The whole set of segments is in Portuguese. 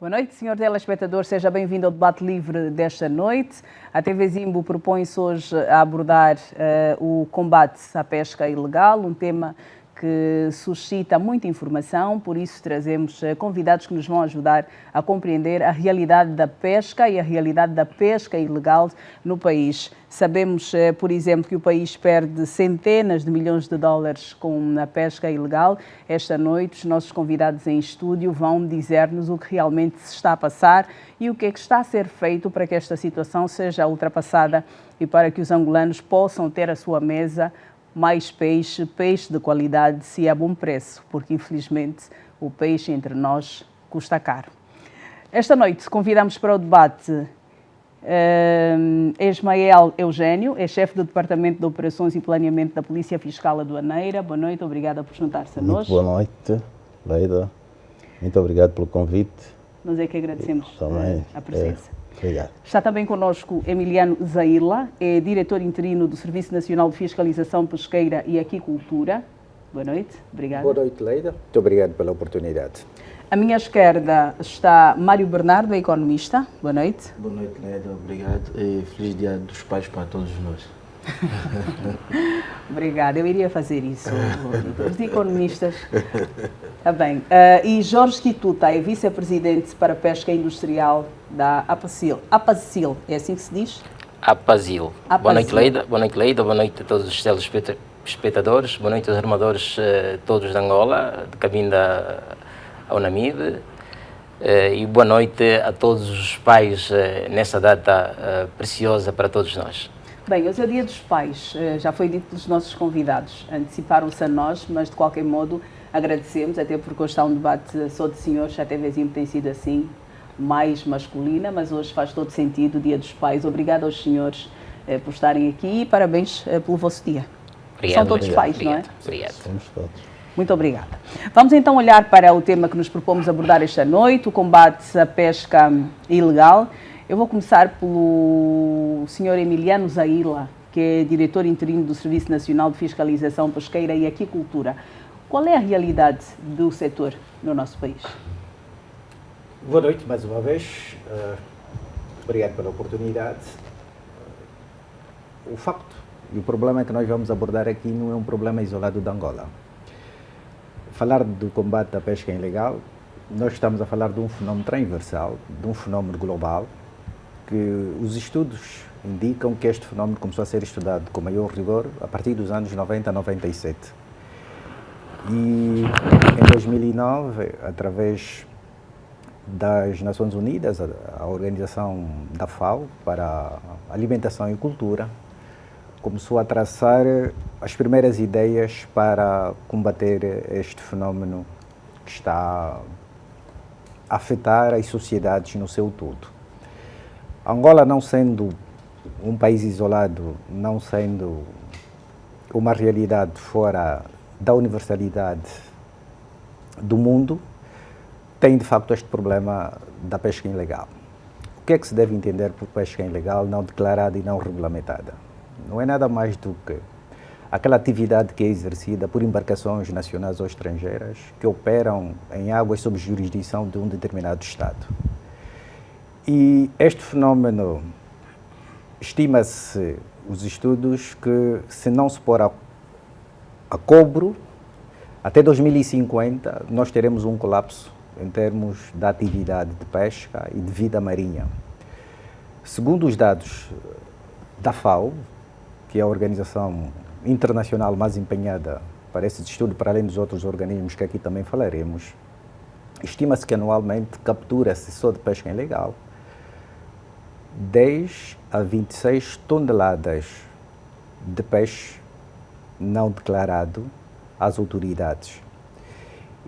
Boa noite, senhor telespectador. Seja bem-vindo ao debate livre desta noite. A TV Zimbo propõe-se hoje a abordar o combate à pesca ilegal, um tema que suscita muita informação, por isso trazemos convidados que nos vão ajudar a compreender a realidade da pesca e a realidade da pesca ilegal no país. Sabemos, por exemplo, que o país perde centenas de milhões de dólares com a pesca ilegal. Esta noite, os nossos convidados em estúdio vão dizer-nos o que realmente se está a passar e o que é que está a ser feito para que esta situação seja ultrapassada e para que os angolanos possam ter à sua mesa mais peixe de qualidade e a bom preço, porque infelizmente o peixe entre nós custa caro. Esta noite convidamos para o debate Ismael Eugênio, é chefe do Departamento de Operações e Planeamento da Polícia Fiscal Aduaneira. Boa noite, obrigada por juntar-se a nós. Boa noite, Leida. Muito obrigado pelo convite. Nós é que agradecemos a presença. Obrigado. Está também connosco Emiliano Zaila, é diretor interino do Serviço Nacional de Fiscalização Pesqueira e Aquicultura. Boa noite, obrigada. Boa noite, Leida. Muito obrigado pela oportunidade. À minha esquerda está Mário Bernardo, é economista. Boa noite. Boa noite, Leida. Obrigado e feliz Dia dos Pais para todos nós. Obrigada, eu iria fazer isso. Os economistas. Está bem. E Jorge Quituta é vice-presidente para a pesca industrial da APACIL. APACIL, é assim que se diz? APACIL. Boa noite, Leida. Boa noite, Leida. Boa noite a todos os telespectadores. Boa noite aos armadores todos de Angola, de Cabinda ao Namibe. E boa noite a todos os pais nessa data preciosa para todos nós. Bem, hoje é o Dia dos Pais, já foi dito pelos nossos convidados, anteciparam-se a nós, mas de qualquer modo agradecemos, até porque hoje está um debate só de senhores, a TV Zimbo tem sido assim, mais masculina, mas hoje faz todo sentido o Dia dos Pais. Obrigada aos senhores por estarem aqui e parabéns pelo vosso dia. Obrigado, são todos pais, não é? Obrigado. Somos todos. Muito obrigada. Vamos então olhar para o tema que nos propomos abordar esta noite, o combate à pesca ilegal. Eu vou começar pelo Sr. Emiliano Zaila, que é diretor interino do Serviço Nacional de Fiscalização Pesqueira e Aquicultura. Qual é a realidade do setor no nosso país? Boa noite mais uma vez. Obrigado pela oportunidade. O facto e o problema que nós vamos abordar aqui não é um problema isolado de Angola. Falar do combate à pesca ilegal, nós estamos a falar de um fenómeno transversal, de um fenómeno global, que os estudos indicam que este fenómeno começou a ser estudado com maior rigor a partir dos anos 90 a 97. E em 2009, através das Nações Unidas, a organização da FAO para a Alimentação e Cultura, começou a traçar as primeiras ideias para combater este fenómeno que está a afetar as sociedades no seu todo. Angola, não sendo um país isolado, não sendo uma realidade fora da universalidade do mundo, tem de facto este problema da pesca ilegal. O que é que se deve entender por pesca ilegal não declarada e não regulamentada? Não é nada mais do que aquela atividade que é exercida por embarcações nacionais ou estrangeiras que operam em águas sob jurisdição de um determinado Estado. E este fenómeno, estima-se, os estudos, que se não se pôr a cobro, até 2050 nós teremos um colapso em termos da atividade de pesca e de vida marinha. Segundo os dados da FAO, que é a organização internacional mais empenhada para esse estudo, para além dos outros organismos que aqui também falaremos, estima-se que anualmente captura-se só de pesca ilegal 10 a 26 toneladas de peixe não declarado às autoridades.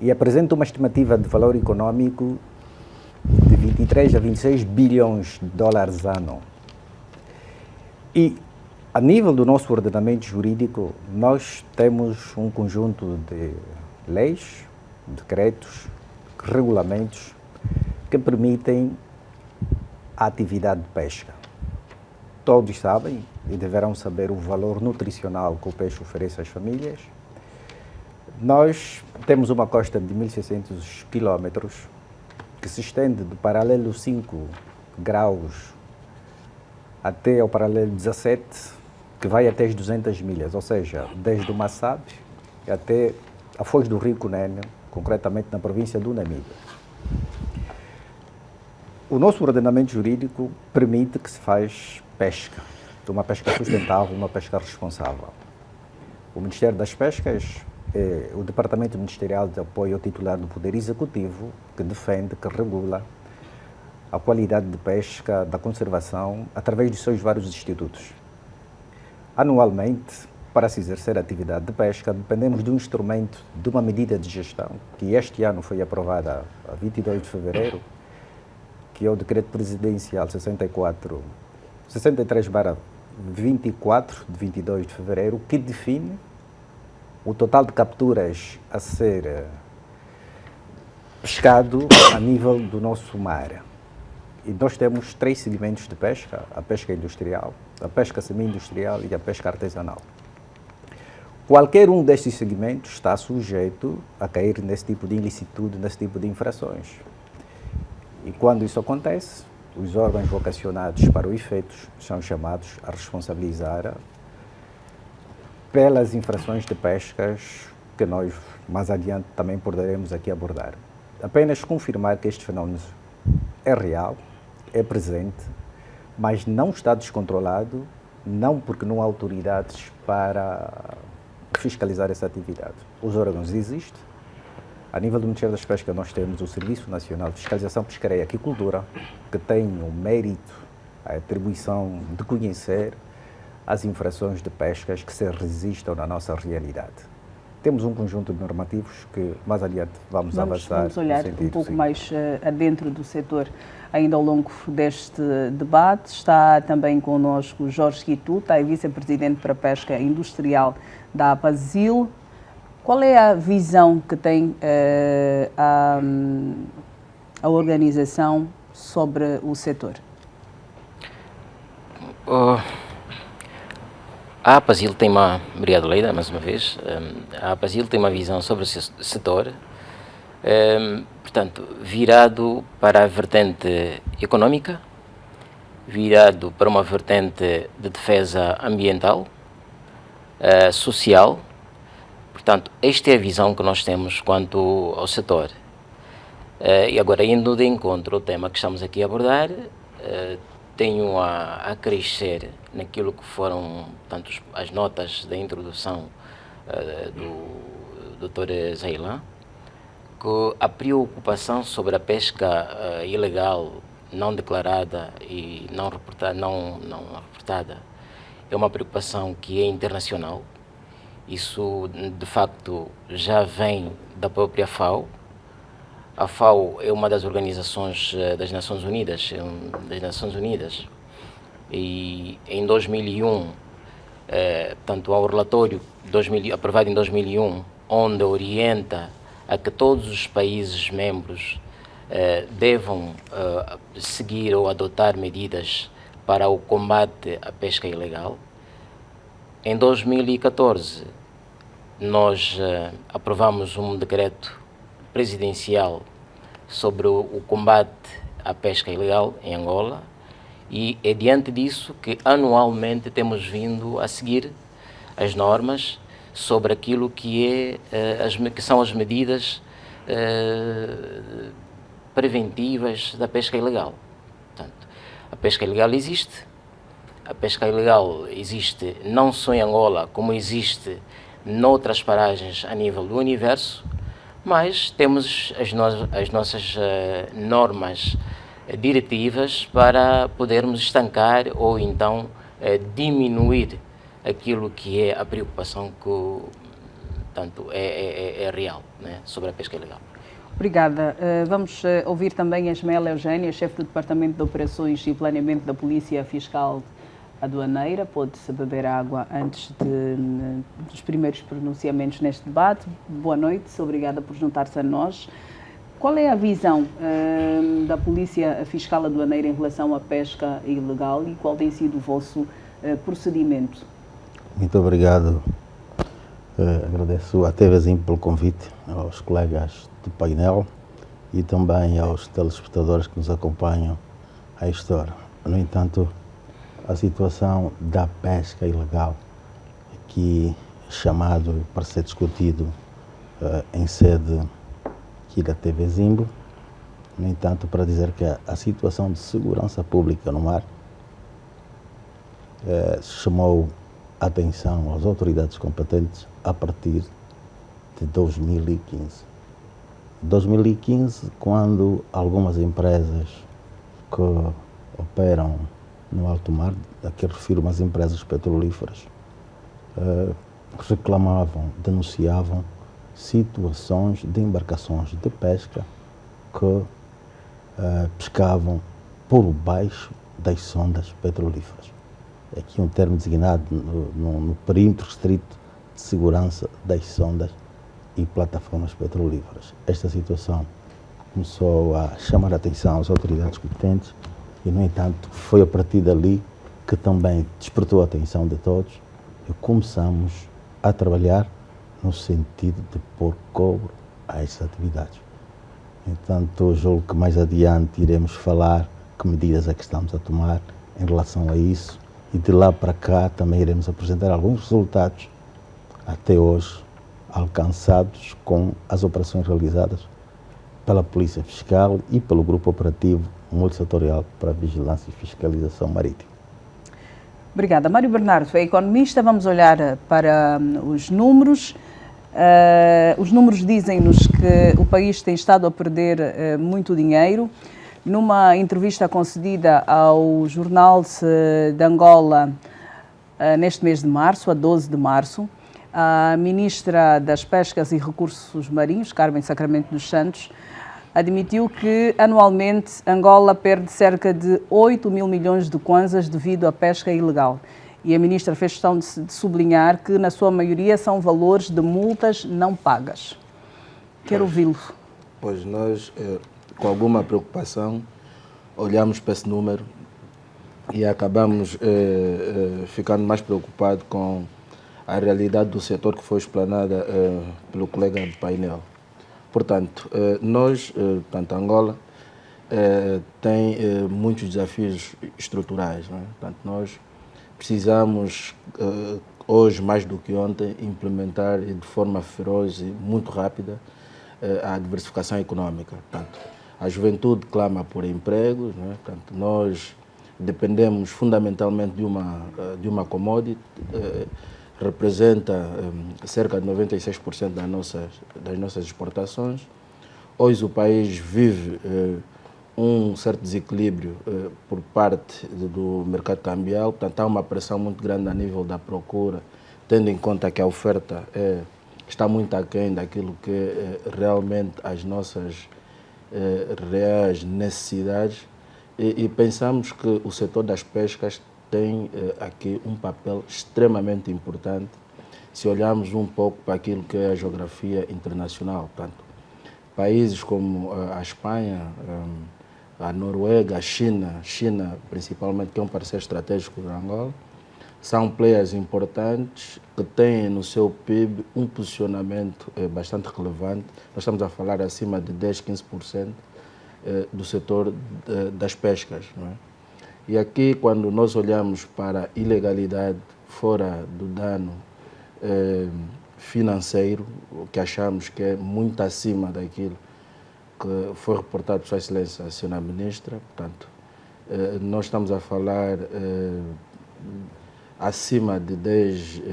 E apresenta uma estimativa de valor econômico de 23 a 26 bilhões de dólares ano. E a nível do nosso ordenamento jurídico, nós temos um conjunto de leis, decretos, regulamentos que permitem a atividade de pesca. Todos sabem e deverão saber o valor nutricional que o peixe oferece às famílias. Nós temos uma costa de 1.600 quilómetros que se estende do paralelo 5 graus até ao paralelo 17, que vai até as 200 milhas, ou seja, desde o Massabe até a Foz do Rio Cunene, concretamente na província do Namibe. O nosso ordenamento jurídico permite que se faz pesca, uma pesca sustentável, uma pesca responsável. O Ministério das Pescas é o Departamento Ministerial de Apoio ao Titular do Poder Executivo, que defende, que regula a qualidade de pesca, da conservação, através dos seus vários institutos. Anualmente, para se exercer a atividade de pesca, dependemos de um instrumento, de uma medida de gestão, que este ano foi aprovada a 22 de fevereiro, que é o Decreto Presidencial 63/24, de 22 de fevereiro, que define o total de capturas a ser pescado a nível do nosso mar. E nós temos 3 segmentos de pesca: a pesca industrial, a pesca semi-industrial e a pesca artesanal. Qualquer um destes segmentos está sujeito a cair nesse tipo de ilicitude, nesse tipo de infrações. E quando isso acontece, os órgãos vocacionados para o efeito são chamados a responsabilizar pelas infrações de pescas que nós mais adiante também poderemos aqui abordar. Apenas confirmar que este fenómeno é real, é presente, mas não está descontrolado, não porque não há autoridades para fiscalizar essa atividade. Os órgãos existem. A nível do Ministério das Pescas, nós temos o Serviço Nacional de Fiscalização Pesqueira e Aquicultura, que tem o mérito, a atribuição de conhecer as infrações de pescas que se resistam na nossa realidade. Temos um conjunto de normativos que mais adiante vamos avançar. Vamos olhar sentido, um pouco sim, mais adentro do setor ainda ao longo deste debate. Está também connosco Jorge Quituta, vice-presidente para a pesca industrial da APASIL. Qual é a visão que tem a organização sobre o setor? A APASIL tem uma... Obrigado, Leida, mais uma vez. A APASIL tem uma visão sobre o setor, portanto, virado para a vertente econômica, virado para uma vertente de defesa ambiental, social. Portanto, esta é a visão que nós temos quanto ao setor. E agora, indo de encontro ao tema que estamos aqui a abordar, tenho a crescer naquilo que foram tanto as notas da introdução do Dr. Zailan, que a preocupação sobre a pesca ilegal, não declarada e não reportada é uma preocupação que é internacional. Isso, de facto, já vem da própria FAO. A FAO é uma das organizações das Nações Unidas, e em 2001, portanto, há um relatório aprovado em 2001, onde orienta a que todos os países membros devam seguir ou adotar medidas para o combate à pesca ilegal. Em 2014, nós aprovamos um decreto presidencial sobre o combate à pesca ilegal em Angola, e é diante disso que anualmente temos vindo a seguir as normas sobre aquilo que são as medidas preventivas da pesca ilegal. Portanto, a pesca ilegal existe. A pesca ilegal existe não só em Angola, como existe noutras paragens a nível do universo, mas temos as nossas normas diretivas para podermos estancar ou então diminuir aquilo que é a preocupação que tanto é real, né, sobre a pesca ilegal. Obrigada. Vamos ouvir também a Ismael Eugênia, chefe do Departamento de Operações e Planeamento da Polícia Fiscal Aduaneira. Pode-se beber água antes dos primeiros pronunciamentos neste debate. Boa noite, obrigada por juntar-se a nós. Qual é a visão da Polícia Fiscal Aduaneira em relação à pesca ilegal e qual tem sido o vosso procedimento? Muito obrigado. Agradeço à TVzinho pelo convite, aos colegas do painel e também aos telespectadores que nos acompanham à história. No entanto, a situação da pesca ilegal, aqui chamado para ser discutido em sede aqui da TV Zimbo, no entanto, para dizer que a situação de segurança pública no mar chamou a atenção às autoridades competentes a partir de 2015. 2015, quando algumas empresas que operam no alto mar, aqui refiro umas empresas petrolíferas, reclamavam, denunciavam situações de embarcações de pesca que pescavam por baixo das sondas petrolíferas. Aqui um termo designado no perímetro restrito de segurança das sondas e plataformas petrolíferas. Esta situação começou a chamar a atenção às autoridades competentes e, no entanto, foi a partir dali que também despertou a atenção de todos e começamos a trabalhar no sentido de pôr cobro a estas atividades. Entanto, julgo que mais adiante iremos falar que medidas é que estamos a tomar em relação a isso e de lá para cá também iremos apresentar alguns resultados até hoje alcançados com as operações realizadas pela Polícia Fiscal e pelo Grupo Operativo Multissetorial para a Vigilância e Fiscalização Marítima. Obrigada. Mário Bernardo é economista. Vamos olhar para os números. Os números dizem-nos que o país tem estado a perder muito dinheiro. Numa entrevista concedida ao Jornal de Angola neste mês de março, a 12 de março, a Ministra das Pescas e Recursos Marinhos, Carmen Sacramento dos Santos, admitiu que anualmente Angola perde cerca de 8 mil milhões de kwanzas devido à pesca ilegal. E a Ministra fez questão de sublinhar que, na sua maioria, são valores de multas não pagas. Quero ouvi-lo. Pois nós, com alguma preocupação, olhamos para esse número e acabamos ficando mais preocupados com a realidade do setor que foi explanada pelo colega do painel. Portanto, nós, Angola, tem muitos desafios estruturais. Não é? Portanto, nós precisamos, hoje mais do que ontem, implementar de forma feroz e muito rápida a diversificação econômica. Portanto, a juventude clama por empregos, não é? Portanto, nós dependemos fundamentalmente de uma commodity, representa cerca de 96% das nossas exportações. Hoje o país vive um certo desequilíbrio por parte do mercado cambial, portanto há uma pressão muito grande a nível da procura, tendo em conta que a oferta está muito aquém daquilo que realmente as nossas reais necessidades e pensamos que o setor das pescas tem aqui um papel extremamente importante se olharmos um pouco para aquilo que é a geografia internacional. Portanto, países como a Espanha, a Noruega, a China principalmente, que é um parceiro estratégico de Angola, são players importantes que têm no seu PIB um posicionamento bastante relevante. Nós estamos a falar acima de 10, 15% do setor das pescas, não é? E aqui, quando nós olhamos para a ilegalidade fora do dano financeiro, o que achamos que é muito acima daquilo que foi reportado por Sua Excelência, a Sra. Ministra, portanto, nós estamos a falar acima de 10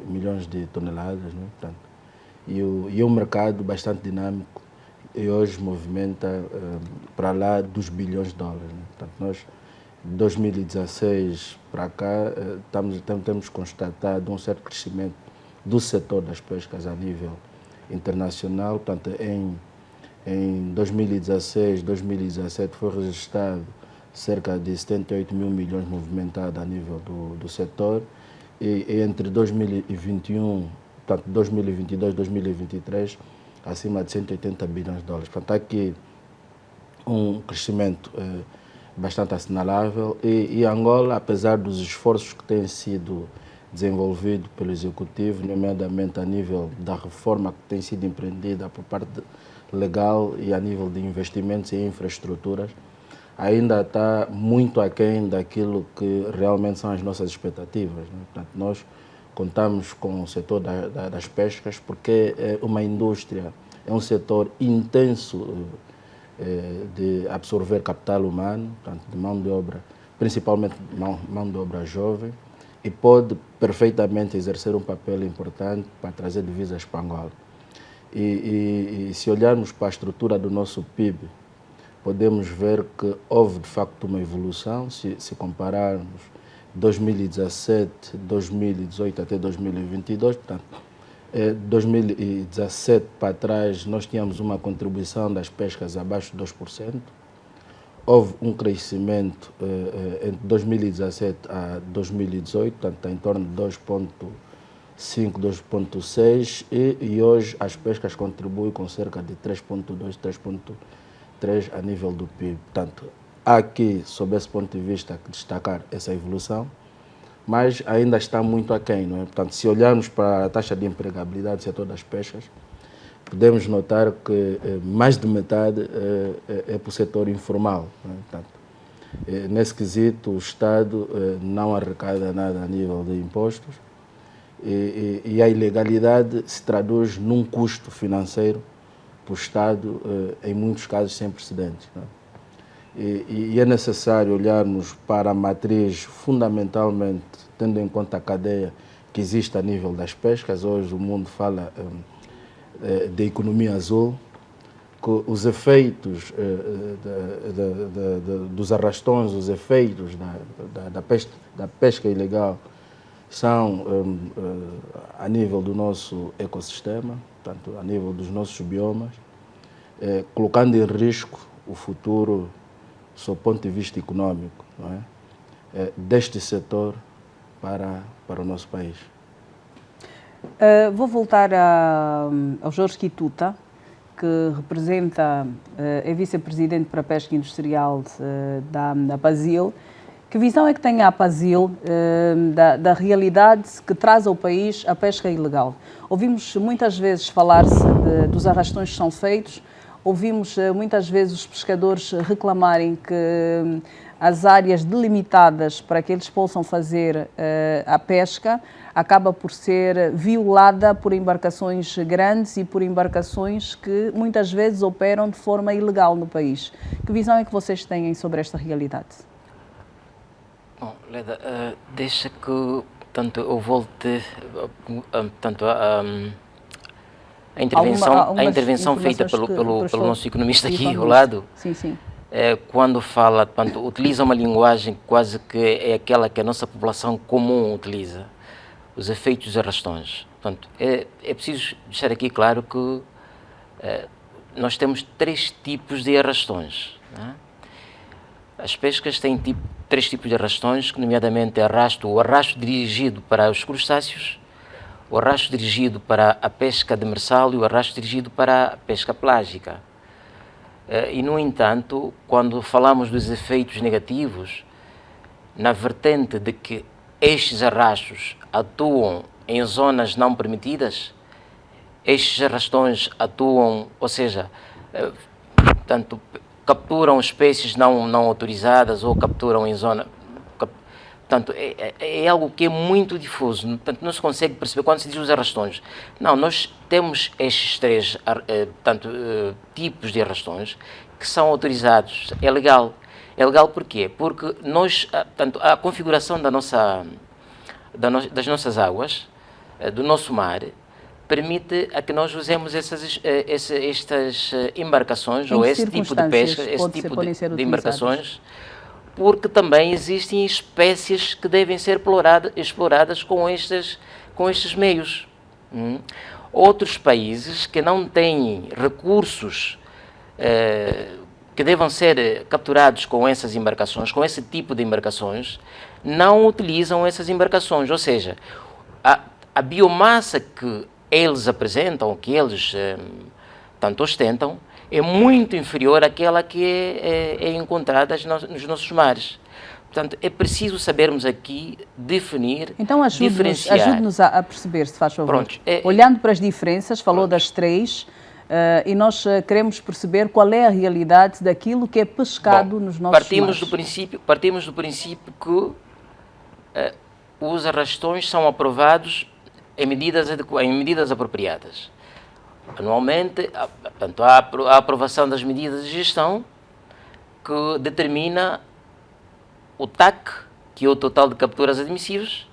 milhões de toneladas, né? Portanto, e um mercado bastante dinâmico e hoje movimenta para lá dos bilhões de dólares, né? Portanto, nós, de 2016 para cá, temos constatado um certo crescimento do setor das pescas a nível internacional. Portanto, em 2016, 2017 foi registrado cerca de 78 mil milhões movimentados a nível do setor e entre 2021, portanto 2022 e 2023, acima de 180 bilhões de dólares. Portanto, há aqui um crescimento bastante assinalável e Angola, apesar dos esforços que têm sido desenvolvido pelo Executivo, nomeadamente a nível da reforma que tem sido empreendida por parte legal e a nível de investimentos em infraestruturas, ainda está muito aquém daquilo que realmente são as nossas expectativas, né? Portanto, nós contamos com o setor das pescas porque é uma indústria, é um setor intenso de absorver capital humano, portanto, de mão de obra, principalmente mão de obra jovem, e pode perfeitamente exercer um papel importante para trazer divisas para Angola. E se olharmos para a estrutura do nosso PIB, podemos ver que houve de facto uma evolução, se compararmos 2017, 2018 até 2022, portanto, 2017 para trás nós tínhamos uma contribuição das pescas abaixo de 2%, houve um crescimento entre 2017 a 2018, portanto, em torno de 2,5, 2,6 e hoje as pescas contribuem com cerca de 3,2, 3,3 a nível do PIB. Portanto, há aqui, sob esse ponto de vista, que destacar essa evolução, mas ainda está muito aquém, não é? Portanto, se olharmos para a taxa de empregabilidade do setor das pescas, podemos notar que mais de metade é para o setor informal, não é? Portanto, nesse quesito, o Estado não arrecada nada a nível de impostos e a ilegalidade se traduz num custo financeiro para o Estado, em muitos casos sem precedentes, não é? E é necessário olharmos para a matriz, fundamentalmente, tendo em conta a cadeia que existe a nível das pescas. Hoje o mundo fala de economia azul, que os efeitos dos arrastões, os efeitos da pesca ilegal são a nível do nosso ecossistema, portanto, a nível dos nossos biomas, colocando em risco o futuro, sob o ponto de vista econômico, não é? Deste setor para o nosso país. Vou voltar ao Jorge Quituta, que representa, é vice-presidente para a pesca industrial da PASIL. Que visão é que tem a PASIL da realidade que traz ao país a pesca ilegal? Ouvimos muitas vezes falar-se dos arrastões que são feitos, ouvimos muitas vezes os pescadores reclamarem que as áreas delimitadas para que eles possam fazer a pesca acaba por ser violada por embarcações grandes e por embarcações que muitas vezes operam de forma ilegal no país. Que visão é que vocês têm sobre esta realidade? Bom, Leda, deixa que tanto eu volte tanto a intervenção feita pelo nosso economista aqui ao lado. Sim, sim. Quando fala, portanto, utiliza uma linguagem quase que é aquela que a nossa população comum utiliza, os efeitos dos arrastões. Portanto, é preciso deixar aqui claro que nós temos 3 tipos de arrastões, né? As pescas têm três tipos de arrastões, nomeadamente o arrasto dirigido para os crustáceos, o arrasto dirigido para a pesca demersal e o arrasto dirigido para a pesca plágica. E, no entanto, quando falamos dos efeitos negativos, na vertente de que estes arrastos atuam em zonas não permitidas, estes arrastões atuam, ou seja, tanto capturam espécies não autorizadas ou capturam em zona. Portanto, é algo que é muito difuso. Portanto, não se consegue perceber quando se diz os arrastões. Não, nós temos estes 3 tipos de arrastões que são autorizados. É legal. É legal porquê? Porque a configuração das nossas águas, do nosso mar, permite a que nós usemos estas embarcações, ou esse tipo de pesca, esse tipo de embarcações, porque também existem espécies que devem ser exploradas com estes meios. Outros países que não têm recursos que devam ser capturados com essas embarcações, com esse tipo de embarcações, não utilizam essas embarcações, ou seja, a biomassa que eles apresentam, que eles tanto ostentam, é muito inferior àquela que é encontrada nos nossos mares. Portanto, é preciso sabermos aqui definir, então, diferenciar. Ajude-nos a perceber, se faz favor. Pronto, Olhando para as diferenças, falou das três, e nós queremos perceber qual é a realidade daquilo que é pescado nos nossos mares. Partimos do princípio que os arrastões são aprovados em medidas apropriadas. Anualmente, portanto, há a aprovação das medidas de gestão que determina o TAC, que é o total de capturas admissíveis,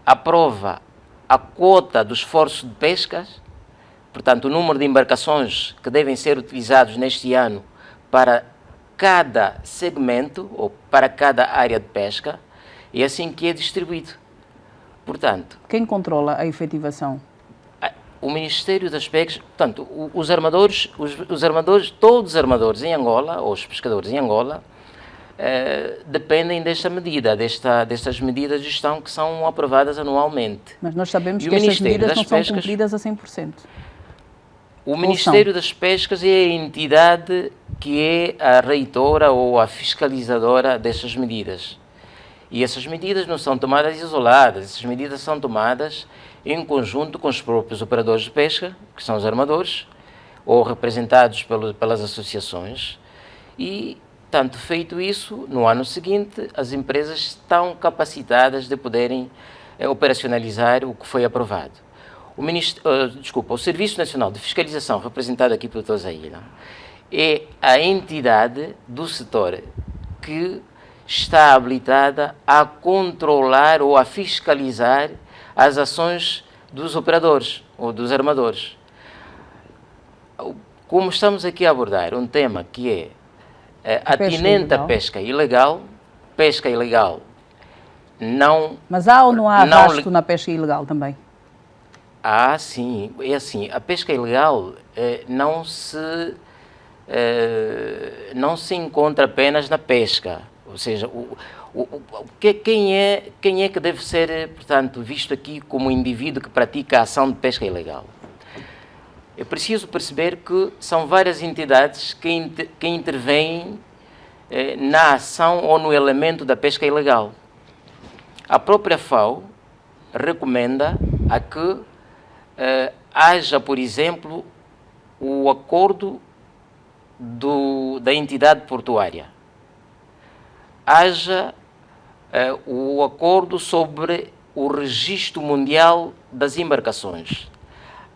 aprova a quota do esforço de pesca, portanto, o número de embarcações que devem ser utilizados neste ano para cada segmento ou para cada área de pesca, e assim que é distribuído. Portanto, quem controla a efetivação? O Ministério das Pescas, portanto, os armadores, todos os armadores em Angola, ou os pescadores em Angola, dependem desta medida, destas medidas de gestão que são aprovadas anualmente. Mas nós sabemos que estas medidas não são cumpridas a 100%. O Ministério das Pescas é a entidade que é a reitora ou a fiscalizadora destas medidas. E essas medidas não são tomadas isoladas, essas medidas são tomadas em conjunto com os próprios operadores de pesca, que são os armadores, ou representados pelas associações, e, tanto feito isso, no ano seguinte, as empresas estão capacitadas de poderem operacionalizar o que foi aprovado. O Serviço Nacional de Fiscalização, representado aqui pelo Dr. Zaina, é a entidade do setor que está habilitada a controlar ou a fiscalizar as ações dos operadores ou dos armadores. Como estamos aqui a abordar um tema que é atinente à pesca ilegal não... Mas há ou não há arrasto na pesca ilegal também? Ah, sim. É assim, a pesca ilegal não se encontra apenas na pesca. Ou seja, quem é que deve ser, portanto, visto aqui como um indivíduo que pratica a ação de pesca ilegal? É preciso perceber que são várias entidades que intervêm na ação ou no elemento da pesca ilegal. A própria FAO recomenda a que haja, por exemplo, o acordo da entidade portuária. Haja o acordo sobre o registro mundial das embarcações.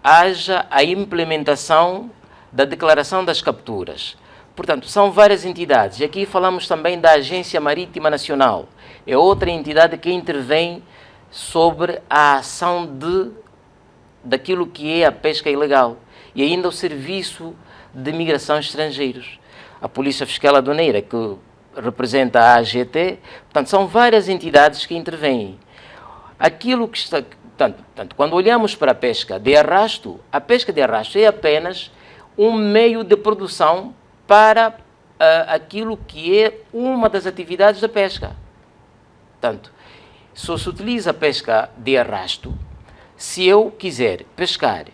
Haja a implementação da declaração das capturas. Portanto, são várias entidades. E aqui falamos também da Agência Marítima Nacional. É outra entidade que intervém sobre a ação daquilo que é a pesca ilegal. E ainda o Serviço de Migração Estrangeiros. A Polícia Fiscal Aduaneira, que representa a AGT, portanto, são várias entidades que intervêm. Aquilo que está, portanto, quando olhamos para a pesca de arrasto é apenas um meio de produção para aquilo que é uma das atividades da pesca. Portanto, só se utiliza a pesca de arrasto se eu quiser pescar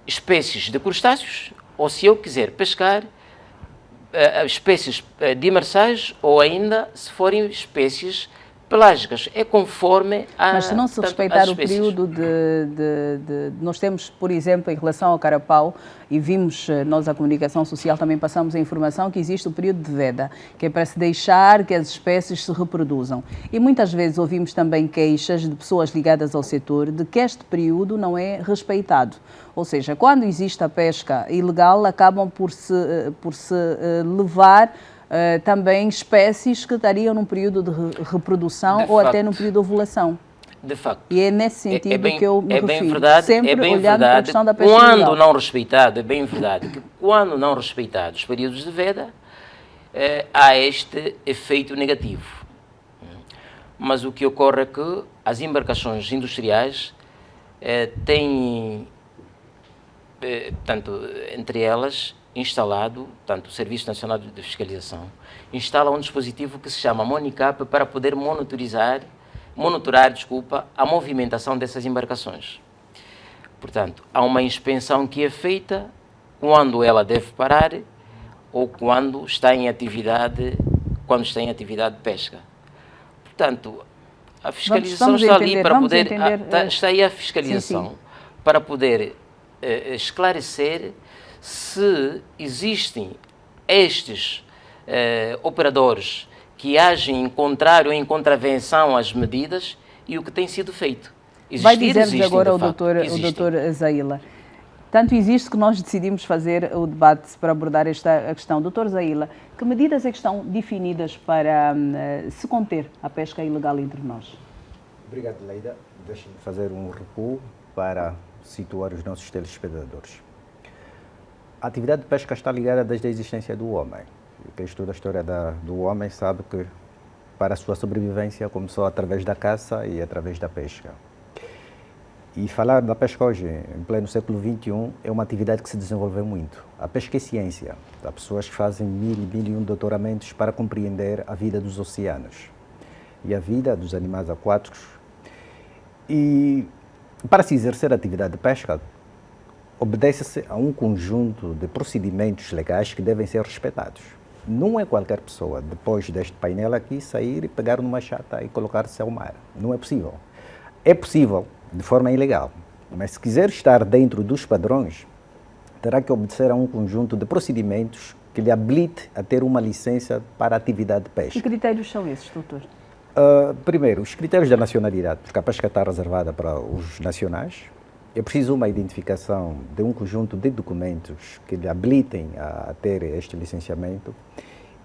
espécies de crustáceos ou se eu quiser pescar espécies demersais ou ainda se forem espécies pelágicas. É conforme a... Mas se não se respeitar o período nós temos, por exemplo, em relação ao carapau, e vimos, nós a comunicação social também passamos a informação que existe o período de veda, que é para se deixar que as espécies se reproduzam. E muitas vezes ouvimos também queixas de pessoas ligadas ao setor de que este período não é respeitado. Ou seja, quando existe a pesca ilegal, acabam por se levar também espécies que estariam num período de reprodução ou até num período de ovulação. De facto. E é nesse sentido que eu me refiro. Bem verdade, sempre bem olhando para a questão da pesca quando ilegal. não respeitado, é bem verdade que quando não respeitados os períodos de veda, há este efeito negativo. Mas o que ocorre é que as embarcações industriais têm, portanto, entre elas, instalado, portanto, o Serviço Nacional de Fiscalização instala um dispositivo que se chama MONICAP para poder monitorar, a movimentação dessas embarcações. Portanto, há uma inspeção que é feita quando ela deve parar ou quando está em atividade quando está em atividade de pesca. Portanto, a fiscalização está ali para poder... Está aí a fiscalização sim. para poder esclarecer se existem estes operadores que agem em contrário ou em contravenção às medidas e o que tem sido feito. Vai dizer-nos agora o doutor Zaila. Tanto existe que nós decidimos fazer o debate para abordar a questão. Doutor Zaila, que medidas é que estão definidas para se conter a pesca ilegal entre nós? Obrigado, Leida. Deixe-me fazer um recuo para situar os nossos telespectadores. A atividade de pesca está ligada desde a existência do homem. Quem estuda a história do homem sabe que, para a sua sobrevivência, começou através da caça e através da pesca. E falar da pesca hoje, em pleno século XXI, é uma atividade que se desenvolveu muito. A pesca é ciência. Há pessoas que fazem 1001 doutoramentos para compreender a vida dos oceanos e a vida dos animais aquáticos. E para se exercer a atividade de pesca, obedece-se a um conjunto de procedimentos legais que devem ser respeitados. Não é qualquer pessoa, depois deste painel aqui, sair e pegar numa chata e colocar-se ao mar. Não é possível. É possível de forma ilegal, mas se quiser estar dentro dos padrões, terá que obedecer a um conjunto de procedimentos que lhe habilite a ter uma licença para a atividade de pesca. Que critérios são esses, doutor? Primeiro, os critérios da nacionalidade, porque a pesca está reservada para os nacionais. É preciso uma identificação de um conjunto de documentos que lhe habilitem a ter este licenciamento.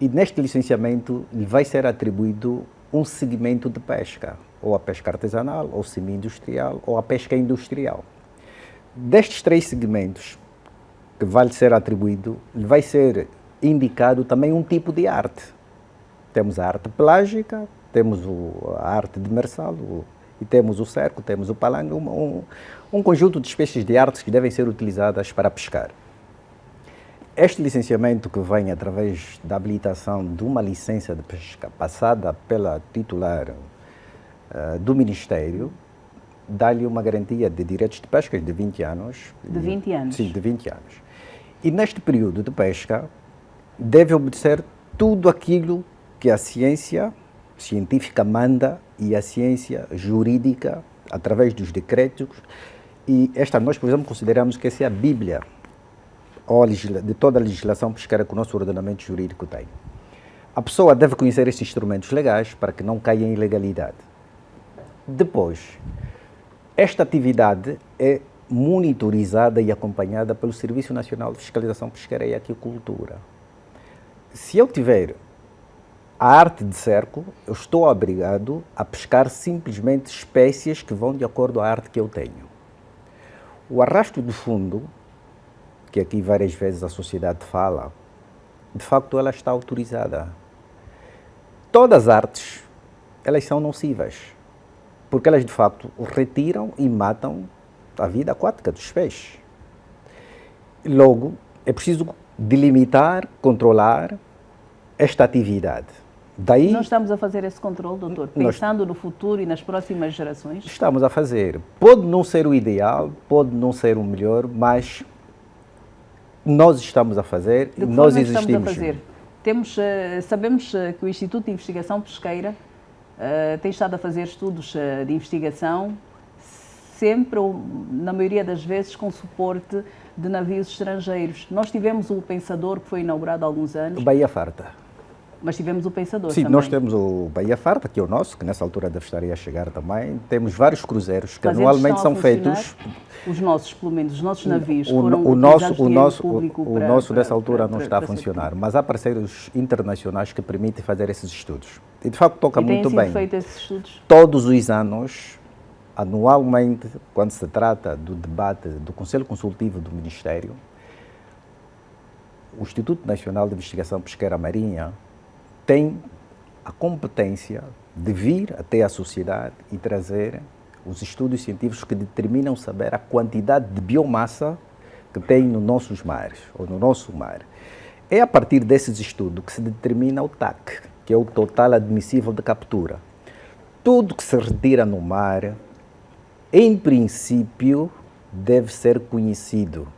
E neste licenciamento lhe vai ser atribuído um segmento de pesca, ou a pesca artesanal, ou semi-industrial, ou a pesca industrial. Destes 3 segmentos que vai lhe ser atribuído, lhe vai ser indicado também um tipo de arte. Temos a arte pelágica, temos a arte demersal, e temos o cerco, temos o palanque, um conjunto de espécies de artes que devem ser utilizadas para pescar. Este licenciamento, que vem através da habilitação de uma licença de pesca passada pela titular do Ministério, dá-lhe uma garantia de direitos de pesca de 20 anos. De 20 anos? Sim, de 20 anos. E neste período de pesca, deve obedecer tudo aquilo que a ciência científica manda e a ciência jurídica, através dos decretos. E nós, por exemplo, consideramos que essa é a Bíblia de toda a legislação pesqueira que o nosso ordenamento jurídico tem. A pessoa deve conhecer esses instrumentos legais para que não caia em ilegalidade. Depois, esta atividade é monitorizada e acompanhada pelo Serviço Nacional de Fiscalização Pesqueira e Aquicultura. Se eu tiver a arte de cerco, eu estou obrigado a pescar simplesmente espécies que vão de acordo à arte que eu tenho. O arrasto do fundo, que aqui várias vezes a sociedade fala, de facto ela está autorizada. Todas as artes, elas são nocivas, porque elas de facto retiram e matam a vida aquática dos peixes. Logo, é preciso delimitar, controlar esta atividade. Daí, nós estamos a fazer esse controle, doutor, pensando no futuro e nas próximas gerações? Estamos a fazer. Pode não ser o ideal, pode não ser o melhor, mas nós estamos a fazer e nós existimos. Estamos a fazer? Sabemos que o Instituto de Investigação Pesqueira tem estado a fazer estudos de investigação, sempre, ou na maioria das vezes, com suporte de navios estrangeiros. Nós tivemos o Pensador, que foi inaugurado há alguns anos. Bahia Farta. Mas tivemos o Pensador também. Sim, nós temos o Bahia Farta, que é o nosso, que nessa altura deve estar a chegar também. Temos vários cruzeiros que anualmente são feitos. Os nossos, pelo menos, os nossos navios o nosso nessa altura não está a funcionar, mas há parceiros internacionais que permitem fazer esses estudos. E de facto toca muito bem. Têm sido feitos esses estudos? Todos os anos, anualmente, quando se trata do debate do Conselho Consultivo do Ministério, o Instituto Nacional de Investigação Pesqueira Marinha tem a competência de vir até a sociedade e trazer os estudos científicos que determinam saber a quantidade de biomassa que tem nos nossos mares, ou no nosso mar. É a partir desses estudos que se determina o TAC, que é o total admissível de captura. Tudo que se retira no mar, em princípio, deve ser conhecido.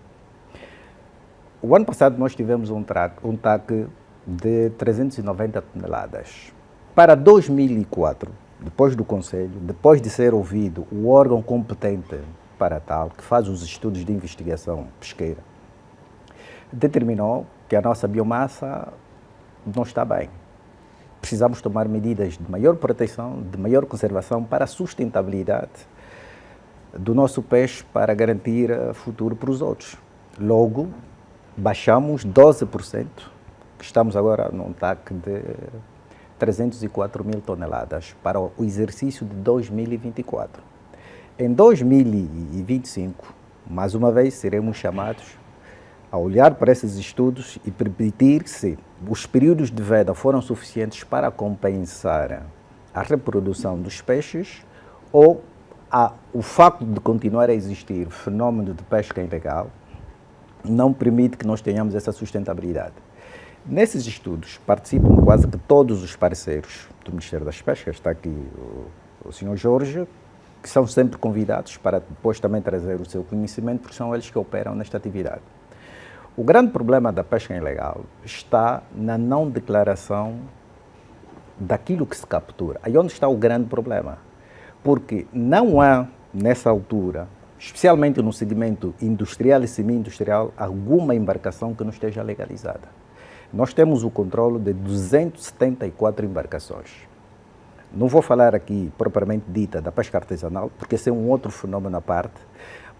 O ano passado nós tivemos um TAC de 390 toneladas. Para 2004, depois do Conselho, depois de ser ouvido o órgão competente para tal, que faz os estudos de investigação pesqueira, determinou que a nossa biomassa não está bem. Precisamos tomar medidas de maior proteção, de maior conservação para a sustentabilidade do nosso peixe para garantir futuro para os outros. Logo, baixamos 12%, que estamos agora num TAC de 304 mil toneladas para o exercício de 2024. Em 2025, mais uma vez, seremos chamados a olhar para esses estudos e permitir se os períodos de veda foram suficientes para compensar a reprodução dos peixes ou o facto de continuar a existir fenómeno de pesca ilegal não permite que nós tenhamos essa sustentabilidade. Nesses estudos participam quase que todos os parceiros do Ministério das Pescas, está aqui o Sr. Jorge, que são sempre convidados para depois também trazer o seu conhecimento, porque são eles que operam nesta atividade. O grande problema da pesca ilegal está na não declaração daquilo que se captura. Aí onde está o grande problema. Porque não há, nessa altura, especialmente no segmento industrial e semi-industrial, alguma embarcação que não esteja legalizada. Nós temos o controle de 274 embarcações. Não vou falar aqui, propriamente dita, da pesca artesanal, porque esse é um outro fenómeno à parte,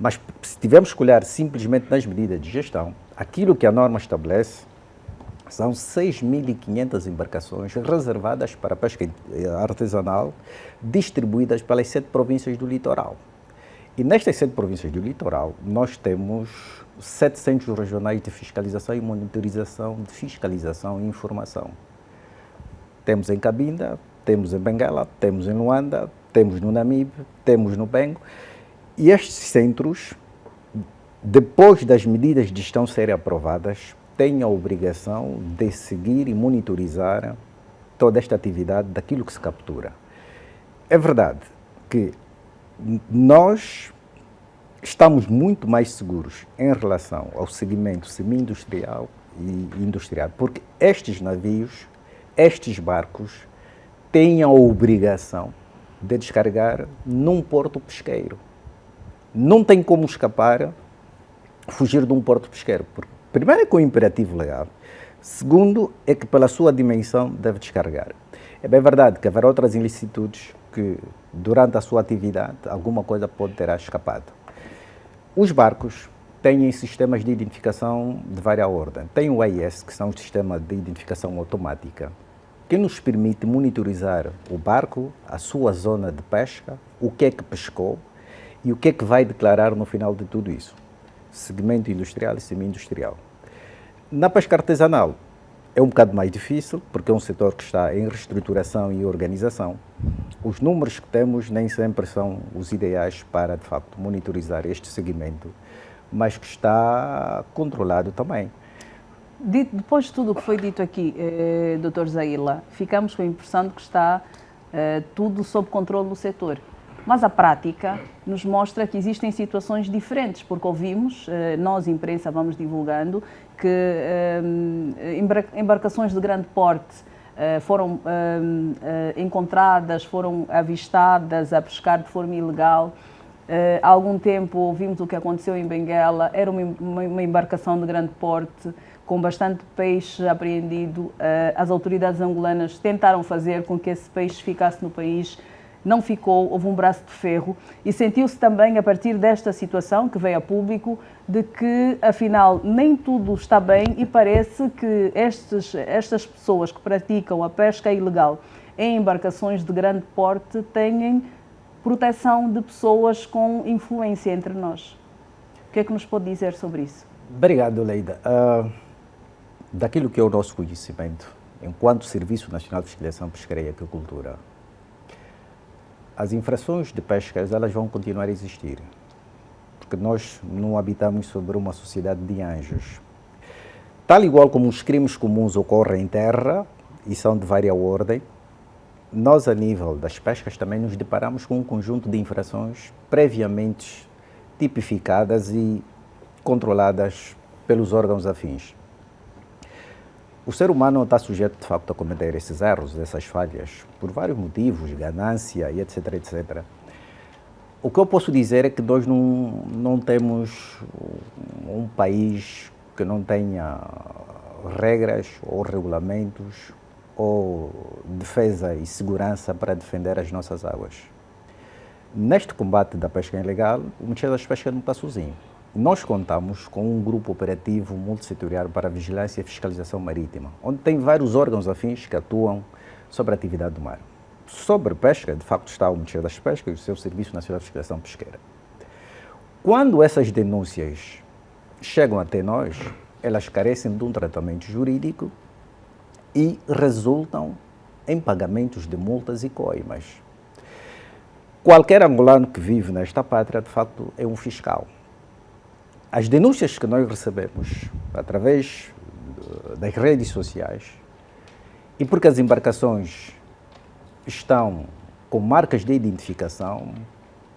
mas se tivermos que olhar simplesmente nas medidas de gestão, aquilo que a norma estabelece são 6.500 embarcações reservadas para a pesca artesanal, distribuídas pelas 7 províncias do litoral. E nestas 7 províncias do litoral, nós temos 7 centros regionais de fiscalização e monitorização de fiscalização e informação. Temos em Cabinda, temos em Benguela, temos em Luanda, temos no Namibe, temos no Bengo. E estes centros, depois das medidas de gestão serem aprovadas, têm a obrigação de seguir e monitorizar toda esta atividade daquilo que se captura. É verdade que nós estamos muito mais seguros em relação ao segmento semi-industrial e industrial, porque estes navios, estes barcos, têm a obrigação de descarregar num porto pesqueiro. Não tem como escapar, fugir de um porto pesqueiro. Primeiro é com o imperativo legal. Segundo é que pela sua dimensão deve descarregar. É bem verdade que haverá outras ilicitudes que durante a sua atividade alguma coisa pode ter escapado. Os barcos têm sistemas de identificação de várias ordens. Tem o AIS, que são os sistemas de identificação automática, que nos permite monitorizar o barco, a sua zona de pesca, o que é que pescou e o que é que vai declarar no final de tudo isso. Segmento industrial e semi-industrial. Na pesca artesanal é um bocado mais difícil, porque é um setor que está em reestruturação e organização. Os números que temos nem sempre são os ideais para, de facto, monitorizar este segmento, mas que está controlado também. Depois de tudo o que foi dito aqui, Dr. Zaila, ficamos com a impressão de que está tudo sob controle do setor. Mas a prática nos mostra que existem situações diferentes, porque ouvimos, nós, imprensa, vamos divulgando, que embarcações de grande porte foram encontradas, foram avistadas a pescar de forma ilegal. Há algum tempo ouvimos o que aconteceu em Benguela, era uma embarcação de grande porte, com bastante peixe apreendido. As autoridades angolanas tentaram fazer com que esse peixe ficasse no país, não ficou, houve um braço de ferro e sentiu-se também, a partir desta situação que veio a público, de que, afinal, nem tudo está bem e parece que estas pessoas que praticam a pesca ilegal em embarcações de grande porte têm proteção de pessoas com influência entre nós. O que é que nos pode dizer sobre isso? Obrigado, Leida. Daquilo que é o nosso conhecimento, enquanto Serviço Nacional de Fiscalização Pesqueira e Aquicultura, as infrações de pescas elas vão continuar a existir, porque nós não habitamos sobre uma sociedade de anjos. Tal igual como os crimes comuns ocorrem em terra e são de várias ordens, nós, a nível das pescas, também nos deparamos com um conjunto de infrações previamente tipificadas e controladas pelos órgãos afins. O ser humano está sujeito, de facto, a cometer esses erros, essas falhas, por vários motivos, ganância e etc, etc. O que eu posso dizer é que nós não temos um país que não tenha regras ou regulamentos ou defesa e segurança para defender as nossas águas. Neste combate da pesca ilegal, o Ministério das Pescas não está sozinho. Nós contamos com um grupo operativo multissetorial para vigilância e fiscalização marítima, onde tem vários órgãos afins que atuam sobre a atividade do mar. Sobre pesca, de facto, está o Ministério das Pescas e o seu Serviço Nacional de Fiscalização Pesqueira. Quando essas denúncias chegam até nós, elas carecem de um tratamento jurídico e resultam em pagamentos de multas e coimas. Qualquer angolano que vive nesta pátria, de facto, é um fiscal. As denúncias que nós recebemos através das redes sociais e porque as embarcações estão com marcas de identificação,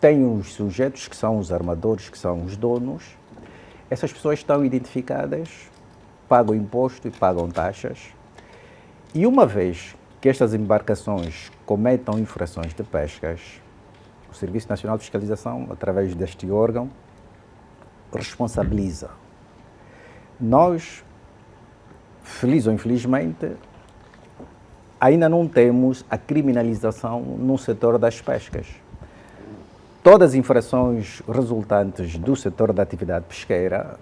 têm os sujeitos que são os armadores, que são os donos, essas pessoas estão identificadas, pagam imposto e pagam taxas. E uma vez que estas embarcações cometam infrações de pescas, o Serviço Nacional de Fiscalização, através deste órgão, responsabiliza. Nós, feliz ou infelizmente, ainda não temos a criminalização no setor das pescas. Todas as infrações resultantes do setor da atividade pesqueira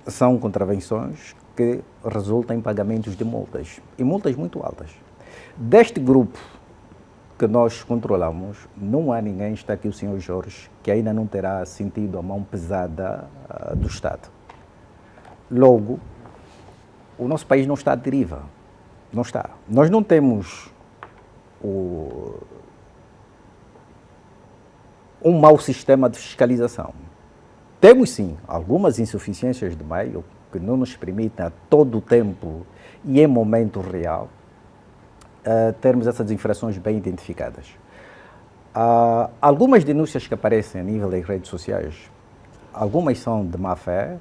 são contravenções que resultam em pagamentos de multas, e multas muito altas. Deste grupo que nós controlamos, não há ninguém, está aqui o Sr. Jorge, que ainda não terá sentido a mão pesada do Estado. Logo, o nosso país não está à deriva. Não está. Nós não temos um mau sistema de fiscalização. Temos, sim, algumas insuficiências de meio que não nos permitem a todo o tempo e em momento real termos essas infrações bem identificadas. Algumas denúncias que aparecem a nível das redes sociais, algumas são de má fé,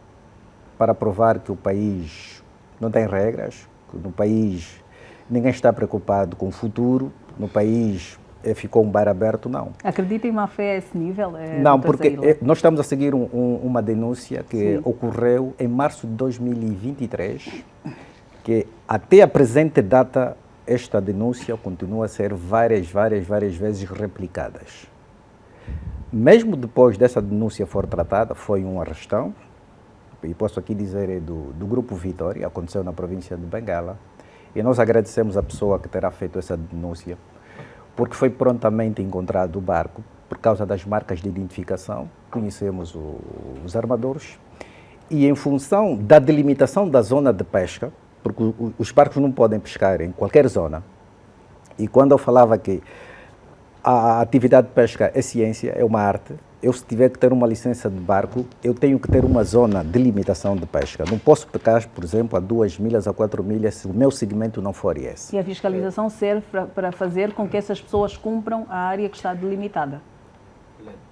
para provar que o país não tem regras, que no país ninguém está preocupado com o futuro, no país ficou um bar aberto, não. Acredita em má fé a esse nível? Não, porque nós estamos a seguir uma denúncia que ocorreu em março de 2023, que até a presente data esta denúncia continua a ser várias vezes replicadas. Mesmo depois dessa denúncia for tratada, foi um arrastão, e posso aqui dizer é do Grupo Vitória, aconteceu na província de Bengala, e nós agradecemos a pessoa que terá feito essa denúncia, porque foi prontamente encontrado o barco, por causa das marcas de identificação, conhecemos os armadores, e em função da delimitação da zona de pesca, porque os barcos não podem pescar em qualquer zona. E quando eu falava que a atividade de pesca é ciência, é uma arte, eu se tiver que ter uma licença de barco, eu tenho que ter uma zona de limitação de pesca. Não posso pescar, por exemplo, a 2 milhas, a 4 milhas, se o meu segmento não for esse. E a fiscalização serve para fazer com que essas pessoas cumpram a área que está delimitada?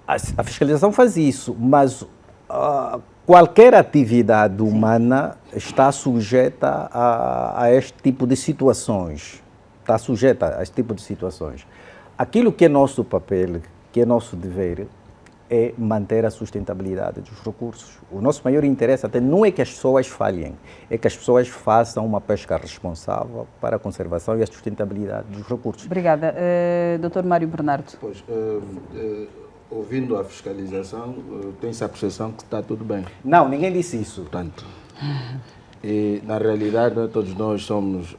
A fiscalização faz isso, mas qualquer atividade humana está sujeita a este tipo de situações. Está sujeita a este tipo de situações. Aquilo que é nosso papel, que é nosso dever, é manter a sustentabilidade dos recursos. O nosso maior interesse até não é que as pessoas falhem, é que as pessoas façam uma pesca responsável para a conservação e a sustentabilidade dos recursos. Obrigada. Dr. Mário Bernardo. Pois, ouvindo a fiscalização, tem-se a percepção que está tudo bem. Não, ninguém disse isso. Portanto, e na realidade, todos nós somos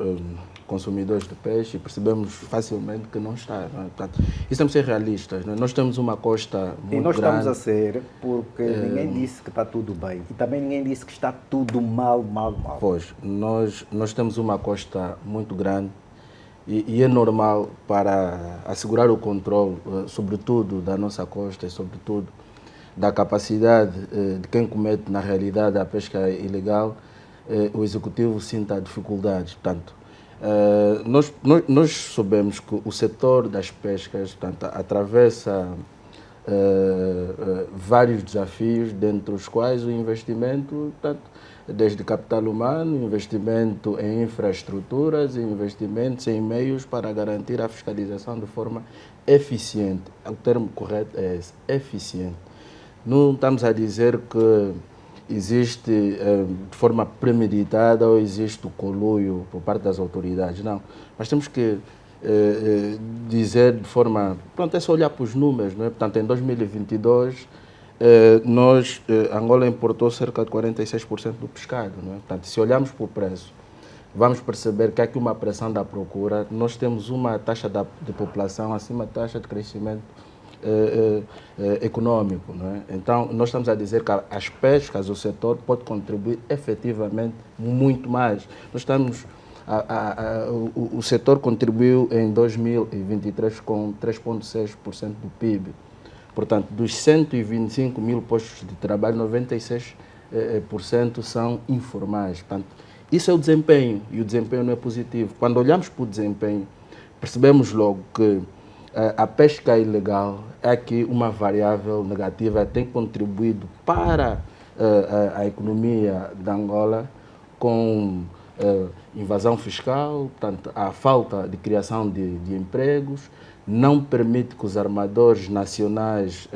consumidores de peixe e percebemos facilmente que não está. Não é? Portanto, isso temos que ser realistas. Não é? Nós temos uma costa muito grande. E nós estamos a ser, porque ninguém disse que está tudo bem. E também ninguém disse que está tudo mal. Pois, nós temos uma costa muito grande e é normal para assegurar o controle, sobretudo da nossa costa e sobretudo da capacidade de quem comete na realidade a pesca ilegal, o Executivo sinta dificuldades. Portanto, nós sabemos que o setor das pescas, portanto, atravessa vários desafios, dentre os quais o investimento, portanto, desde capital humano, investimento em infraestruturas, investimentos em meios para garantir a fiscalização de forma eficiente. O termo correto é esse, eficiente. Não estamos a dizer que existe de forma premeditada ou existe o conluio por parte das autoridades, não. Mas temos que dizer de forma... Pronto, é só olhar para os números, não é? Portanto, em 2022, Angola importou cerca de 46% do pescado, não é? Portanto, se olharmos para o preço, vamos perceber que há aqui uma pressão da procura. Nós temos uma taxa de população acima da taxa de crescimento econômico, não é? Então, nós estamos a dizer que as pescas, o setor, pode contribuir efetivamente muito mais. Nós estamos... o setor contribuiu em 2023 com 3,6% do PIB. Portanto, dos 125 mil postos de trabalho, 96% são informais. Portanto, isso é o desempenho, e o desempenho não é positivo. Quando olhamos para o desempenho, percebemos logo que a pesca ilegal é aqui uma variável negativa, tem contribuído para a economia de Angola com invasão fiscal, portanto, a falta de criação de empregos, não permite que os armadores nacionais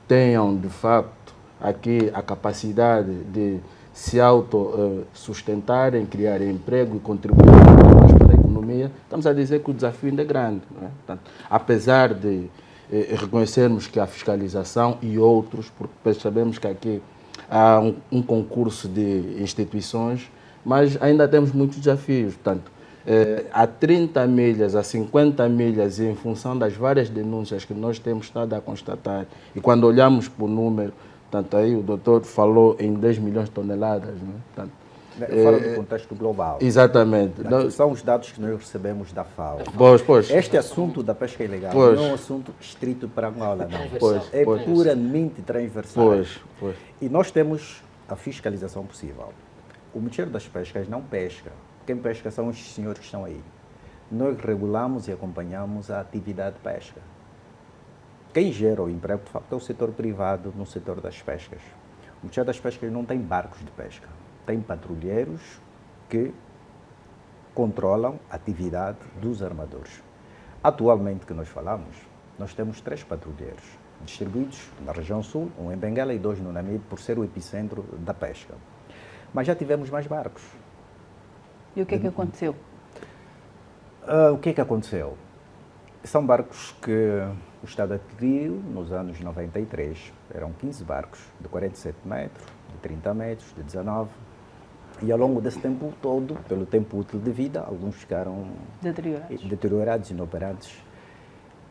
tenham, de facto, aqui a capacidade de se autossustentarem, criar emprego e contribuir mais para a economia. Estamos a dizer que o desafio ainda é grande, não é? Portanto, apesar de reconhecermos que a fiscalização e outros, porque percebemos que aqui há um concurso de instituições, mas ainda temos muitos desafios. Portanto, a 30 milhas, a 50 milhas, e em função das várias denúncias que nós temos estado a constatar, e quando olhamos para o número, portanto, aí o doutor falou em 10 milhões de toneladas. Não é? Portanto, fala do contexto global. Exatamente. São os dados que nós recebemos da FAO. Pois. Este assunto da pesca ilegal não é um assunto estrito para Angola, não. É puramente transversal. Pois. E nós temos a fiscalização possível. O Ministério das Pescas não pesca. Quem pesca são os senhores que estão aí. Nós regulamos e acompanhamos a atividade de pesca. Quem gera o emprego, de facto, é o setor privado no setor das pescas. O Ministério das Pescas não tem barcos de pesca. Tem patrulheiros que controlam a atividade dos armadores. Atualmente, que nós falamos, nós temos 3 patrulheiros distribuídos na região sul, um em Benguela e 2 no Namibe, por ser o epicentro da pesca. Mas já tivemos mais barcos. E o que é que aconteceu? O que é que aconteceu? São barcos que o Estado adquiriu nos anos 93. Eram 15 barcos de 47 metros, de 30 metros, de 19. E ao longo desse tempo todo, pelo tempo útil de vida, alguns ficaram deteriorados, inoperantes.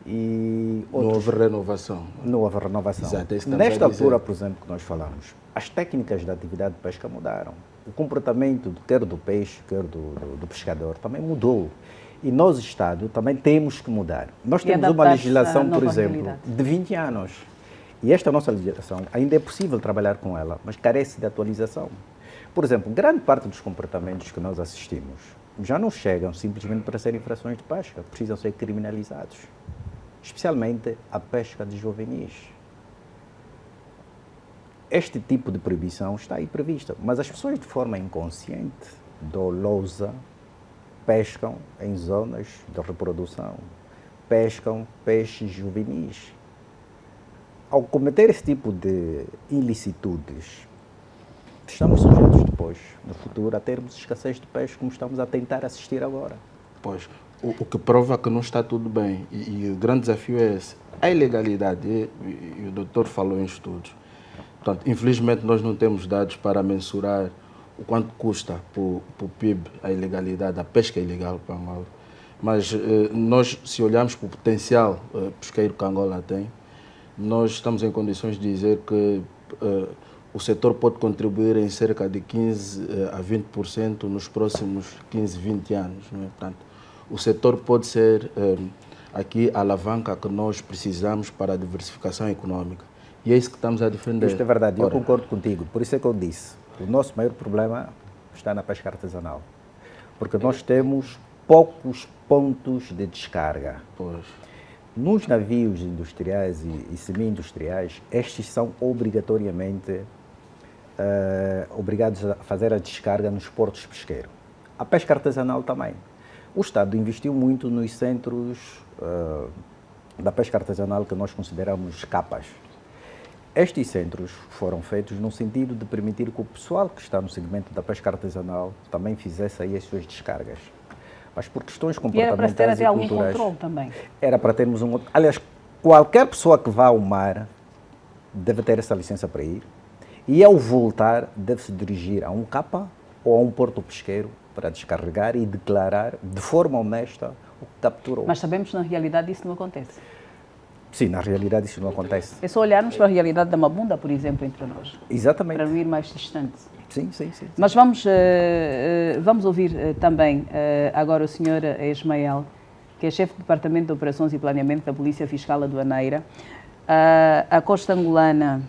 E outros, não houve renovação. Não houve renovação. Exato, é isso que Nesta altura, por exemplo, que nós falamos, as técnicas da atividade de pesca mudaram. O comportamento, quer do peixe, quer do pescador, também mudou. E nós, Estado, também temos que mudar. Nós temos uma legislação, por exemplo, de 20 anos. E esta nossa legislação, ainda é possível trabalhar com ela, mas carece de atualização. Por exemplo, grande parte dos comportamentos que nós assistimos já não chegam simplesmente para serem infrações de pesca, precisam ser criminalizados. Especialmente a pesca de juvenis. Este tipo de proibição está aí prevista, mas as pessoas de forma inconsciente, dolosa, pescam em zonas de reprodução, pescam peixes juvenis. Ao cometer esse tipo de ilicitudes, estamos sujeitos depois, no futuro, a termos escassez de peixe, como estamos a tentar assistir agora. Pois, o que prova que não está tudo bem, e o grande desafio é esse. A ilegalidade, e o doutor falou em estudos, portanto, infelizmente nós não temos dados para mensurar o quanto custa para o PIB a ilegalidade, a pesca ilegal para Angola. Mas nós, se olharmos para o potencial pesqueiro que Angola tem, nós estamos em condições de dizer que o setor pode contribuir em cerca de 15% a 20% nos próximos 15, 20 anos. Não é? Portanto, o setor pode ser aqui a alavanca que nós precisamos para a diversificação econômica. E é isso que estamos a defender. Isto é verdade, eu concordo contigo. Por isso é que eu disse, o nosso maior problema está na pesca artesanal. Porque nós temos poucos pontos de descarga. Pois. nos navios industriais e semi-industriais, estes são obrigatoriamente obrigados a fazer a descarga nos portos pesqueiros. A pesca artesanal também. O Estado investiu muito nos centros da pesca artesanal que nós consideramos capas. Estes centros foram feitos no sentido de permitir que o pessoal que está no segmento da pesca artesanal também fizesse aí as suas descargas. Mas por questões comportamentais e era para ter e culturais... algum controle também. Era para termos um... Aliás, qualquer pessoa que vá ao mar deve ter essa licença para ir e ao voltar deve se dirigir a um capa ou a um porto pesqueiro para descarregar e declarar de forma honesta o que capturou. Mas sabemos que na realidade isso não acontece. Sim, na realidade isso não acontece. É só olharmos para a realidade da Mabunda, por exemplo, entre nós. Exatamente. Para não ir mais distante. Sim. Mas vamos ouvir também agora o Sr. Ismael, que é chefe do Departamento de Operações e Planeamento da Polícia Fiscal Aduaneira. A costa angolana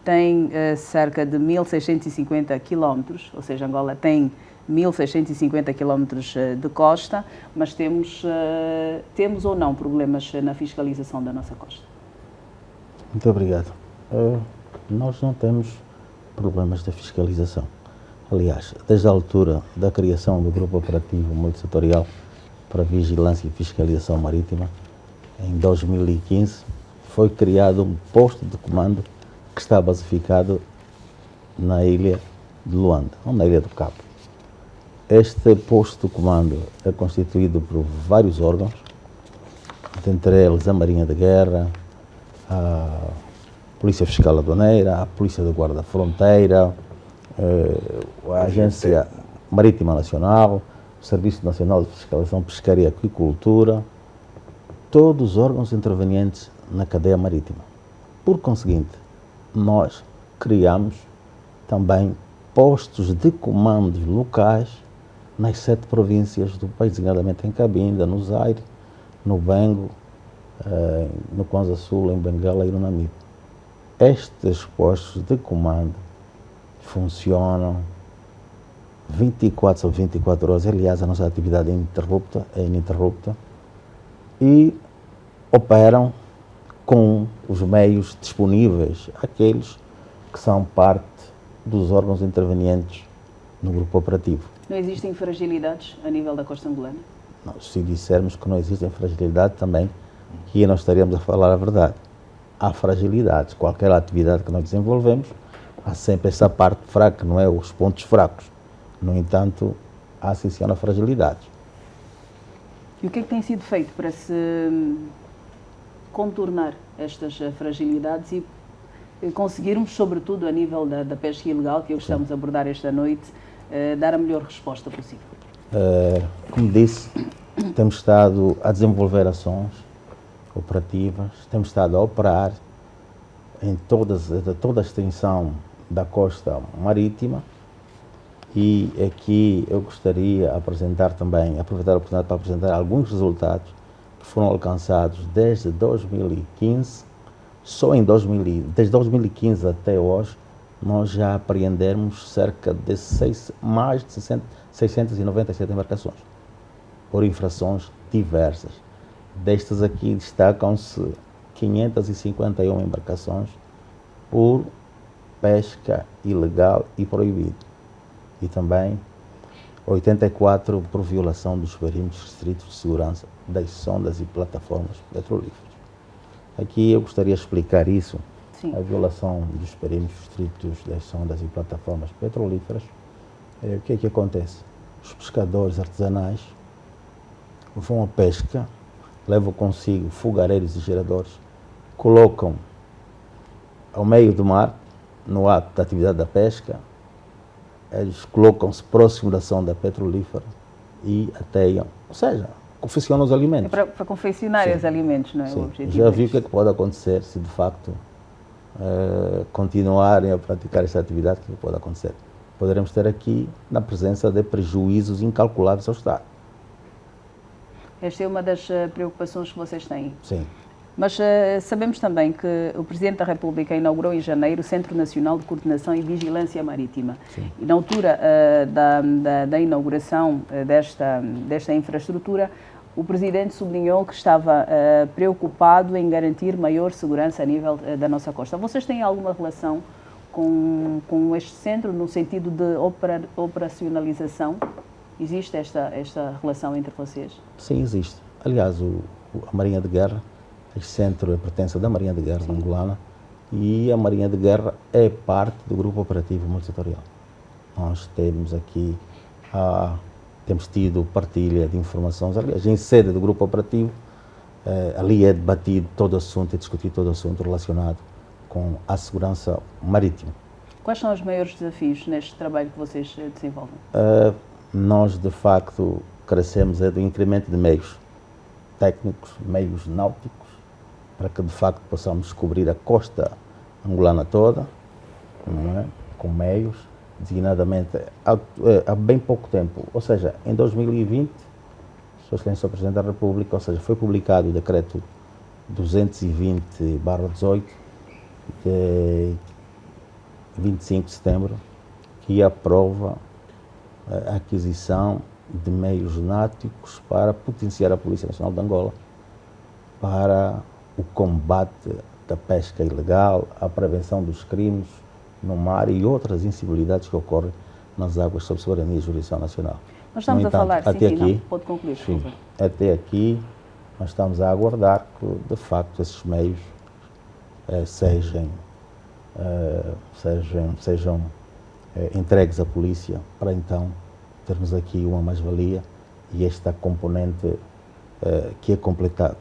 tem cerca de 1.650 quilómetros, ou seja, Angola tem 1.650 quilómetros de costa, mas temos ou não problemas na fiscalização da nossa costa? Muito obrigado. Nós não temos problemas de fiscalização. Aliás, desde a altura da criação do Grupo Operativo Multissetorial para Vigilância e Fiscalização Marítima, em 2015, foi criado um posto de comando que está basificado na ilha de Luanda, ou na Ilha do Cabo. Este posto de comando é constituído por vários órgãos, dentre eles a Marinha de Guerra, a Polícia Fiscal Aduaneira, a Polícia da Guarda Fronteira, a Agência Marítima Nacional, o Serviço Nacional de Fiscalização Pescaria e Aquicultura, todos os órgãos intervenientes na cadeia marítima. Por conseguinte, nós criamos também postos de comandos locais nas 7 províncias do país, designadamente em Cabinda, no Zaire, no Bengo, no Kwanza Sul, em Bengala e no Namibe. Estes postos de comando funcionam 24 sobre 24 horas. Aliás, a nossa atividade é ininterrupta e operam com os meios disponíveis, aqueles que são parte dos órgãos intervenientes no grupo operativo. Não existem fragilidades a nível da costa angolana? Não, se dissermos que não existem fragilidade também, aqui nós estaríamos a falar a verdade. Há fragilidades. Qualquer atividade que nós desenvolvemos, há sempre essa parte fraca, não é? Os pontos fracos. No entanto, há sim fragilidades. E o que é que tem sido feito para se contornar estas fragilidades e conseguirmos, sobretudo a nível da pesca ilegal, que é o que estamos a abordar esta noite, dar a melhor resposta possível? Como disse, temos estado a desenvolver ações operativas, temos estado a operar em toda a extensão da costa marítima e aqui eu gostaria de apresentar também, aproveitar a oportunidade para apresentar alguns resultados que foram alcançados desde 2015. Só desde 2015 até hoje, nós já apreendemos cerca de mais de 697 embarcações por infrações diversas. Destas aqui destacam-se 551 embarcações por pesca ilegal e proibida e também 84 por violação dos perímetros restritos de segurança das sondas e plataformas petrolíferas. Aqui eu gostaria de explicar isso. Sim. A violação dos perímetros restritos das sondas e plataformas petrolíferas. O que é que acontece? Os pescadores artesanais vão à pesca, levam consigo fogareiros e geradores, colocam ao meio do mar, no ato da atividade da pesca, eles colocam-se próximo da sonda petrolífera e ateiam, ou seja, confeccionam os alimentos. É para confeccionar os alimentos, não é? Sim. O objetivo. Já viu o que é que pode acontecer se de facto continuarem a praticar esta atividade? O que pode acontecer? Poderemos ter aqui na presença de prejuízos incalculáveis ao Estado. Esta é uma das preocupações que vocês têm. Sim. Mas sabemos também que o Presidente da República inaugurou em janeiro o Centro Nacional de Coordenação e Vigilância Marítima. Sim. E na altura da inauguração desta infraestrutura, o Presidente sublinhou que estava preocupado em garantir maior segurança a nível da nossa costa. Vocês têm alguma relação com este centro, no sentido de operacionalização? Existe esta relação entre vocês? Sim, existe. Aliás, a Marinha de Guerra, este centro pertence da Marinha de Guerra angolana, e a Marinha de Guerra é parte do Grupo Operativo Multissetorial. Nós temos aqui, temos tido partilha de informações, aliás, em sede do Grupo Operativo, ali é debatido todo o assunto, é discutido todo o assunto relacionado com a segurança marítima. Quais são os maiores desafios neste trabalho que vocês desenvolvem? Nós, de facto, carecemos do incremento de meios técnicos, meios náuticos, para que, de facto, possamos cobrir a costa angolana toda, não é? Com meios, designadamente, há bem pouco tempo, ou seja, em 2020, Sr. Excelência Presidente da República, ou seja, foi publicado o decreto 220/18, de 25 de setembro, que aprova a aquisição de meios náuticos para potenciar a Polícia Nacional de Angola para o combate da pesca ilegal, a prevenção dos crimes no mar e outras incivilidades que ocorrem nas águas sob soberania e jurisdição nacional. Nós estamos a falar, até aqui, não, pode concluir, sim, até aqui nós estamos a aguardar que, de facto, esses meios sejam entregues à polícia, para então termos aqui uma mais-valia e esta componente que é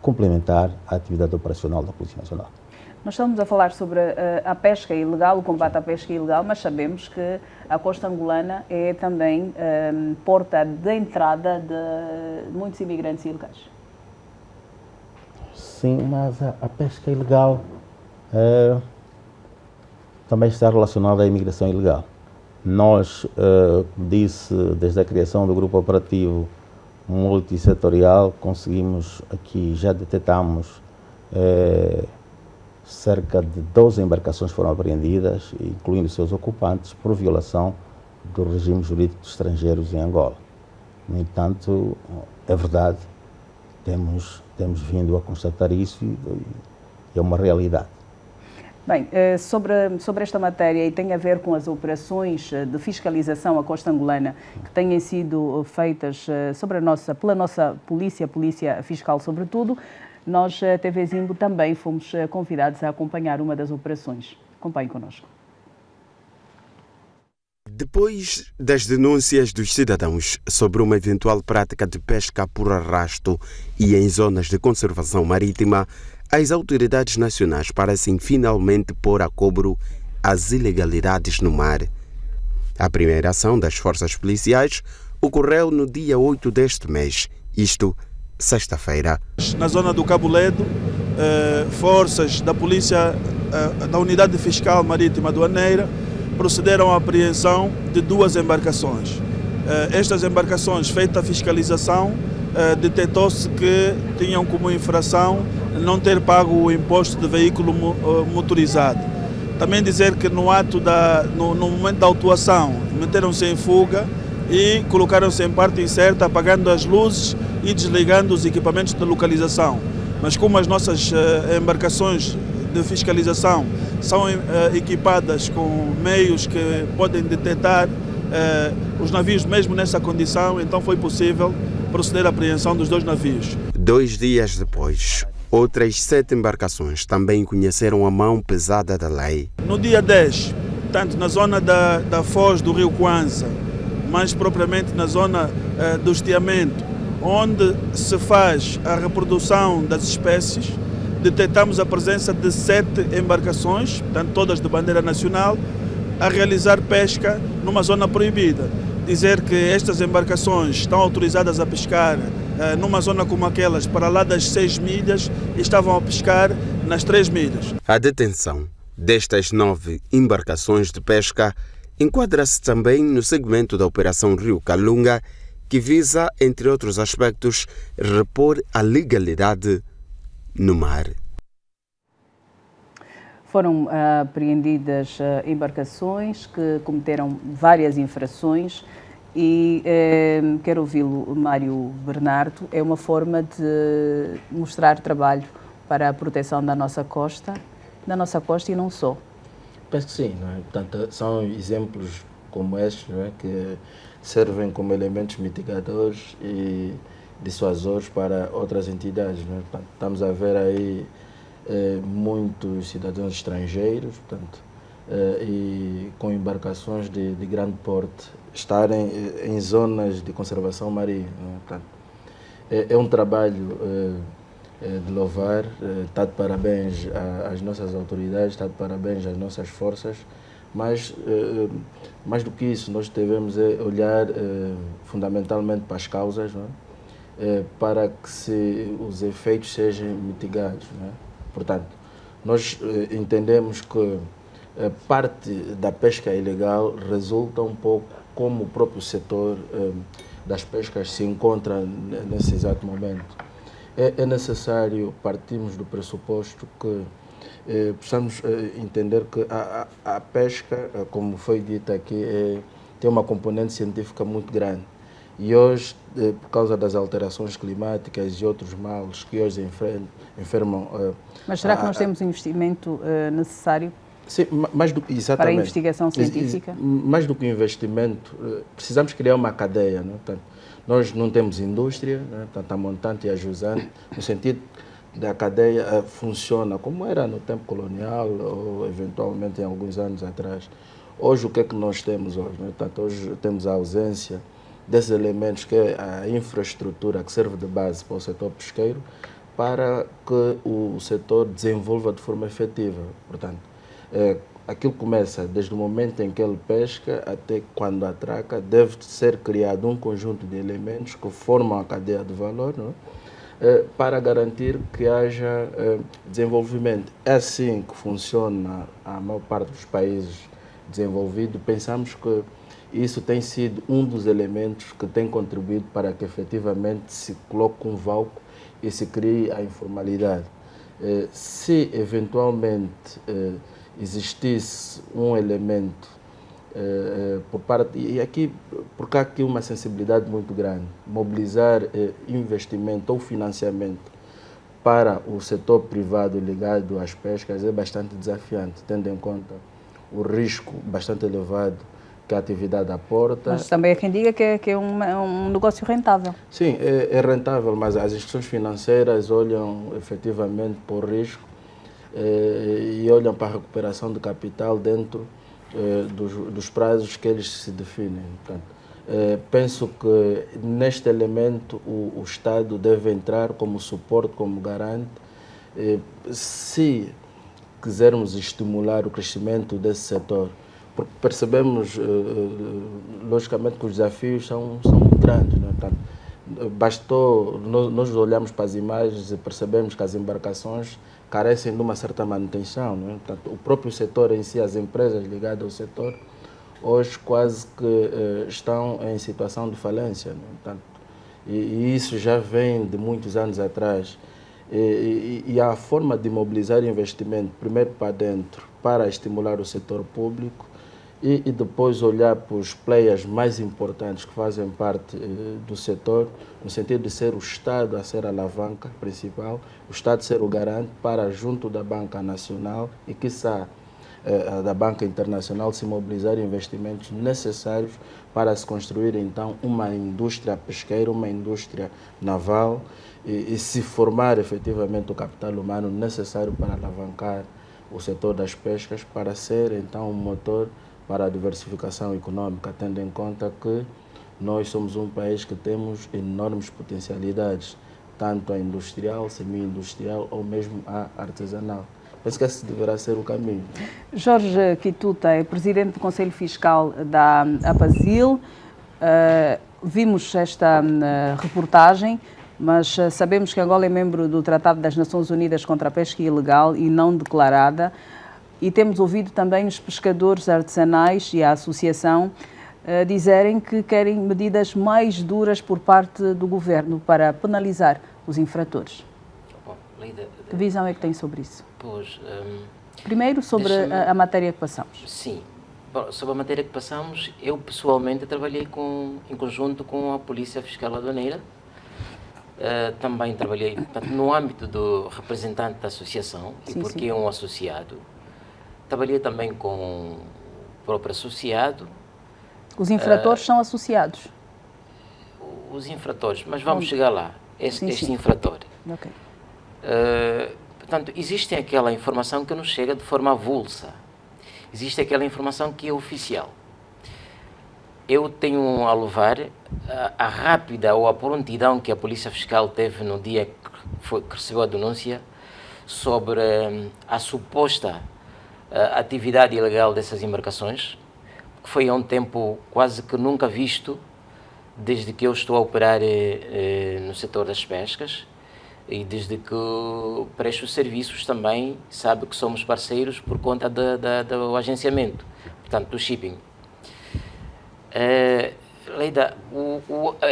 complementar à atividade operacional da Polícia Nacional. Nós estamos a falar sobre a pesca ilegal, o combate à pesca ilegal, mas sabemos que a costa angolana é também porta de entrada de muitos imigrantes ilegais. Sim, mas a pesca ilegal também está relacionada à imigração ilegal. Nós, como disse, desde a criação do Grupo Operativo Multissetorial, conseguimos aqui, já detectamos cerca de 12 embarcações foram apreendidas, incluindo seus ocupantes, por violação do regime jurídico dos estrangeiros em Angola. No entanto, é verdade, temos vindo a constatar isso e é uma realidade. Bem, sobre esta matéria, e tem a ver com as operações de fiscalização à costa angolana que têm sido feitas pela nossa polícia fiscal sobretudo, nós, TV Zimbo, também fomos convidados a acompanhar uma das operações. Acompanhe connosco. Depois das denúncias dos cidadãos sobre uma eventual prática de pesca por arrasto e em zonas de conservação marítima, as autoridades nacionais parecem finalmente pôr a cobro as ilegalidades no mar. A primeira ação das forças policiais ocorreu no dia 8 deste mês, isto, sexta-feira. Na zona do Cabo Ledo, forças da polícia, da Unidade Fiscal Marítima Aduaneira, procederam à apreensão de 2 embarcações. Estas embarcações, feita a fiscalização, detectou-se que tinham como infração não ter pago o imposto de veículo motorizado. Também dizer que no momento da autuação, meteram-se em fuga e colocaram-se em parte incerta, apagando as luzes e desligando os equipamentos de localização. Mas como as nossas embarcações de fiscalização são equipadas com meios que podem detectar os navios mesmo nessa condição, então foi possível proceder à apreensão dos 2 navios. 2 dias depois, outras 7 embarcações também conheceram a mão pesada da lei. No dia 10, tanto na zona da foz do rio Kwanza, mais propriamente na zona do estiamento, onde se faz a reprodução das espécies, detectamos a presença de 7 embarcações, portanto todas de bandeira nacional, a realizar pesca numa zona proibida. Dizer que estas embarcações estão autorizadas a pescar numa zona como aquelas, para lá das 6 milhas, e estavam a pescar nas 3 milhas. A detenção destas 9 embarcações de pesca enquadra-se também no segmento da Operação Rio Calunga, que visa, entre outros aspectos, repor a legalidade no mar. Foram apreendidas embarcações que cometeram várias infrações E quero ouvi-lo, Mário Bernardo. É uma forma de mostrar trabalho para a proteção da nossa costa e não só. Penso que sim, não é? Portanto, são exemplos como estes, não é? Que servem como elementos mitigadores e dissuasores para outras entidades. Não é? Portanto, estamos a ver aí muitos cidadãos estrangeiros, portanto, e com embarcações de grande porte estarem em zonas de conservação marinha. Não é? Portanto, é um trabalho de louvar, está de parabéns às nossas autoridades, está de parabéns às nossas forças, mas mais do que isso, nós devemos olhar fundamentalmente para as causas, não é? Para que os efeitos sejam mitigados. Não é? Portanto, nós entendemos que parte da pesca ilegal resulta um pouco como o próprio setor das pescas se encontra nesse exato momento. É necessário partirmos do pressuposto que precisamos entender que a pesca, como foi dito aqui, tem uma componente científica muito grande. E hoje, por causa das alterações climáticas e outros males que hoje enfermam... Mas será que nós temos investimento necessário? Sim, exatamente. Para a investigação científica? Mais do que investimento, precisamos criar uma cadeia. Não é? Portanto, nós não temos indústria, né? Portanto, a montante e a jusante, no sentido da cadeia funciona como era no tempo colonial ou eventualmente em alguns anos atrás. Hoje, o que é que nós temos hoje? Né? Portanto, hoje temos a ausência desses elementos que é a infraestrutura que serve de base para o setor pesqueiro para que o setor desenvolva de forma efetiva. Portanto, aquilo começa desde o momento em que ele pesca até quando atraca, deve ser criado um conjunto de elementos que formam a cadeia de valor, não é? Para garantir que haja desenvolvimento. É assim que funciona a maior parte dos países desenvolvidos. Pensamos que isso tem sido um dos elementos que tem contribuído para que efetivamente se coloque um vácuo e se crie a informalidade. Se eventualmente existisse um elemento por parte, e aqui, porque há aqui uma sensibilidade muito grande, mobilizar investimento ou financiamento para o setor privado ligado às pescas é bastante desafiante, tendo em conta o risco bastante elevado que a atividade aporta. Mas também há quem diga que é um negócio rentável. Sim, é rentável, mas as instituições financeiras olham efetivamente para o risco e olham para a recuperação de capital dentro dos prazos que eles se definem. Portanto, penso que neste elemento o Estado deve entrar como suporte, como garante, se quisermos estimular o crescimento desse setor. Porque percebemos, logicamente, que os desafios são muito grandes. Não é? Portanto, bastou, nós olhamos para as imagens e percebemos que as embarcações carecem de uma certa manutenção. Não é? Portanto, o próprio setor em si, as empresas ligadas ao setor, hoje quase que estão em situação de falência. Não é? Portanto, e isso já vem de muitos anos atrás. E a forma de mobilizar investimento, primeiro para dentro, para estimular o setor público, e depois olhar para os players mais importantes que fazem parte do setor, no sentido de ser o Estado a ser a alavanca principal, o Estado ser o garante para, junto da banca nacional e, quiçá, da banca internacional, se mobilizar investimentos necessários para se construir, então, uma indústria pesqueira, uma indústria naval e se formar, efetivamente, o capital humano necessário para alavancar o setor das pescas, para ser, então, um motor para a diversificação econômica, tendo em conta que nós somos um país que temos enormes potencialidades, tanto a industrial, semi-industrial ou mesmo a artesanal. Penso que esse deverá ser o caminho. Jorge Quituta é presidente do Conselho Fiscal da APASIL. Vimos esta reportagem, mas sabemos que Angola é membro do Tratado das Nações Unidas contra a Pesca Ilegal e não declarada. E temos ouvido também os pescadores artesanais e a associação dizerem que querem medidas mais duras por parte do governo para penalizar os infratores. Que visão é que tem sobre isso? Pois, primeiro, sobre a matéria que passamos. Sim. Sobre a matéria que passamos, eu pessoalmente trabalhei em conjunto com a Polícia Fiscal Aduaneira. Também trabalhei, portanto, no âmbito do representante da associação, Sim, e porque sim. é um associado. Trabalhei também com o próprio associado. Os infratores são associados. Os infratores, mas vamos chegar lá. Sim, Este sim. infrator. Ok. Portanto, existe aquela informação que nos chega de forma avulsa. Existe aquela informação que é oficial. Eu tenho a louvar a rápida ou a prontidão que a Polícia Fiscal teve no dia que recebeu a denúncia sobre a suposta atividade ilegal dessas embarcações, que foi há um tempo quase que nunca visto, desde que eu estou a operar no setor das pescas e desde que presto serviços também, sabe que somos parceiros por conta do agenciamento, portanto, do shipping. Leida,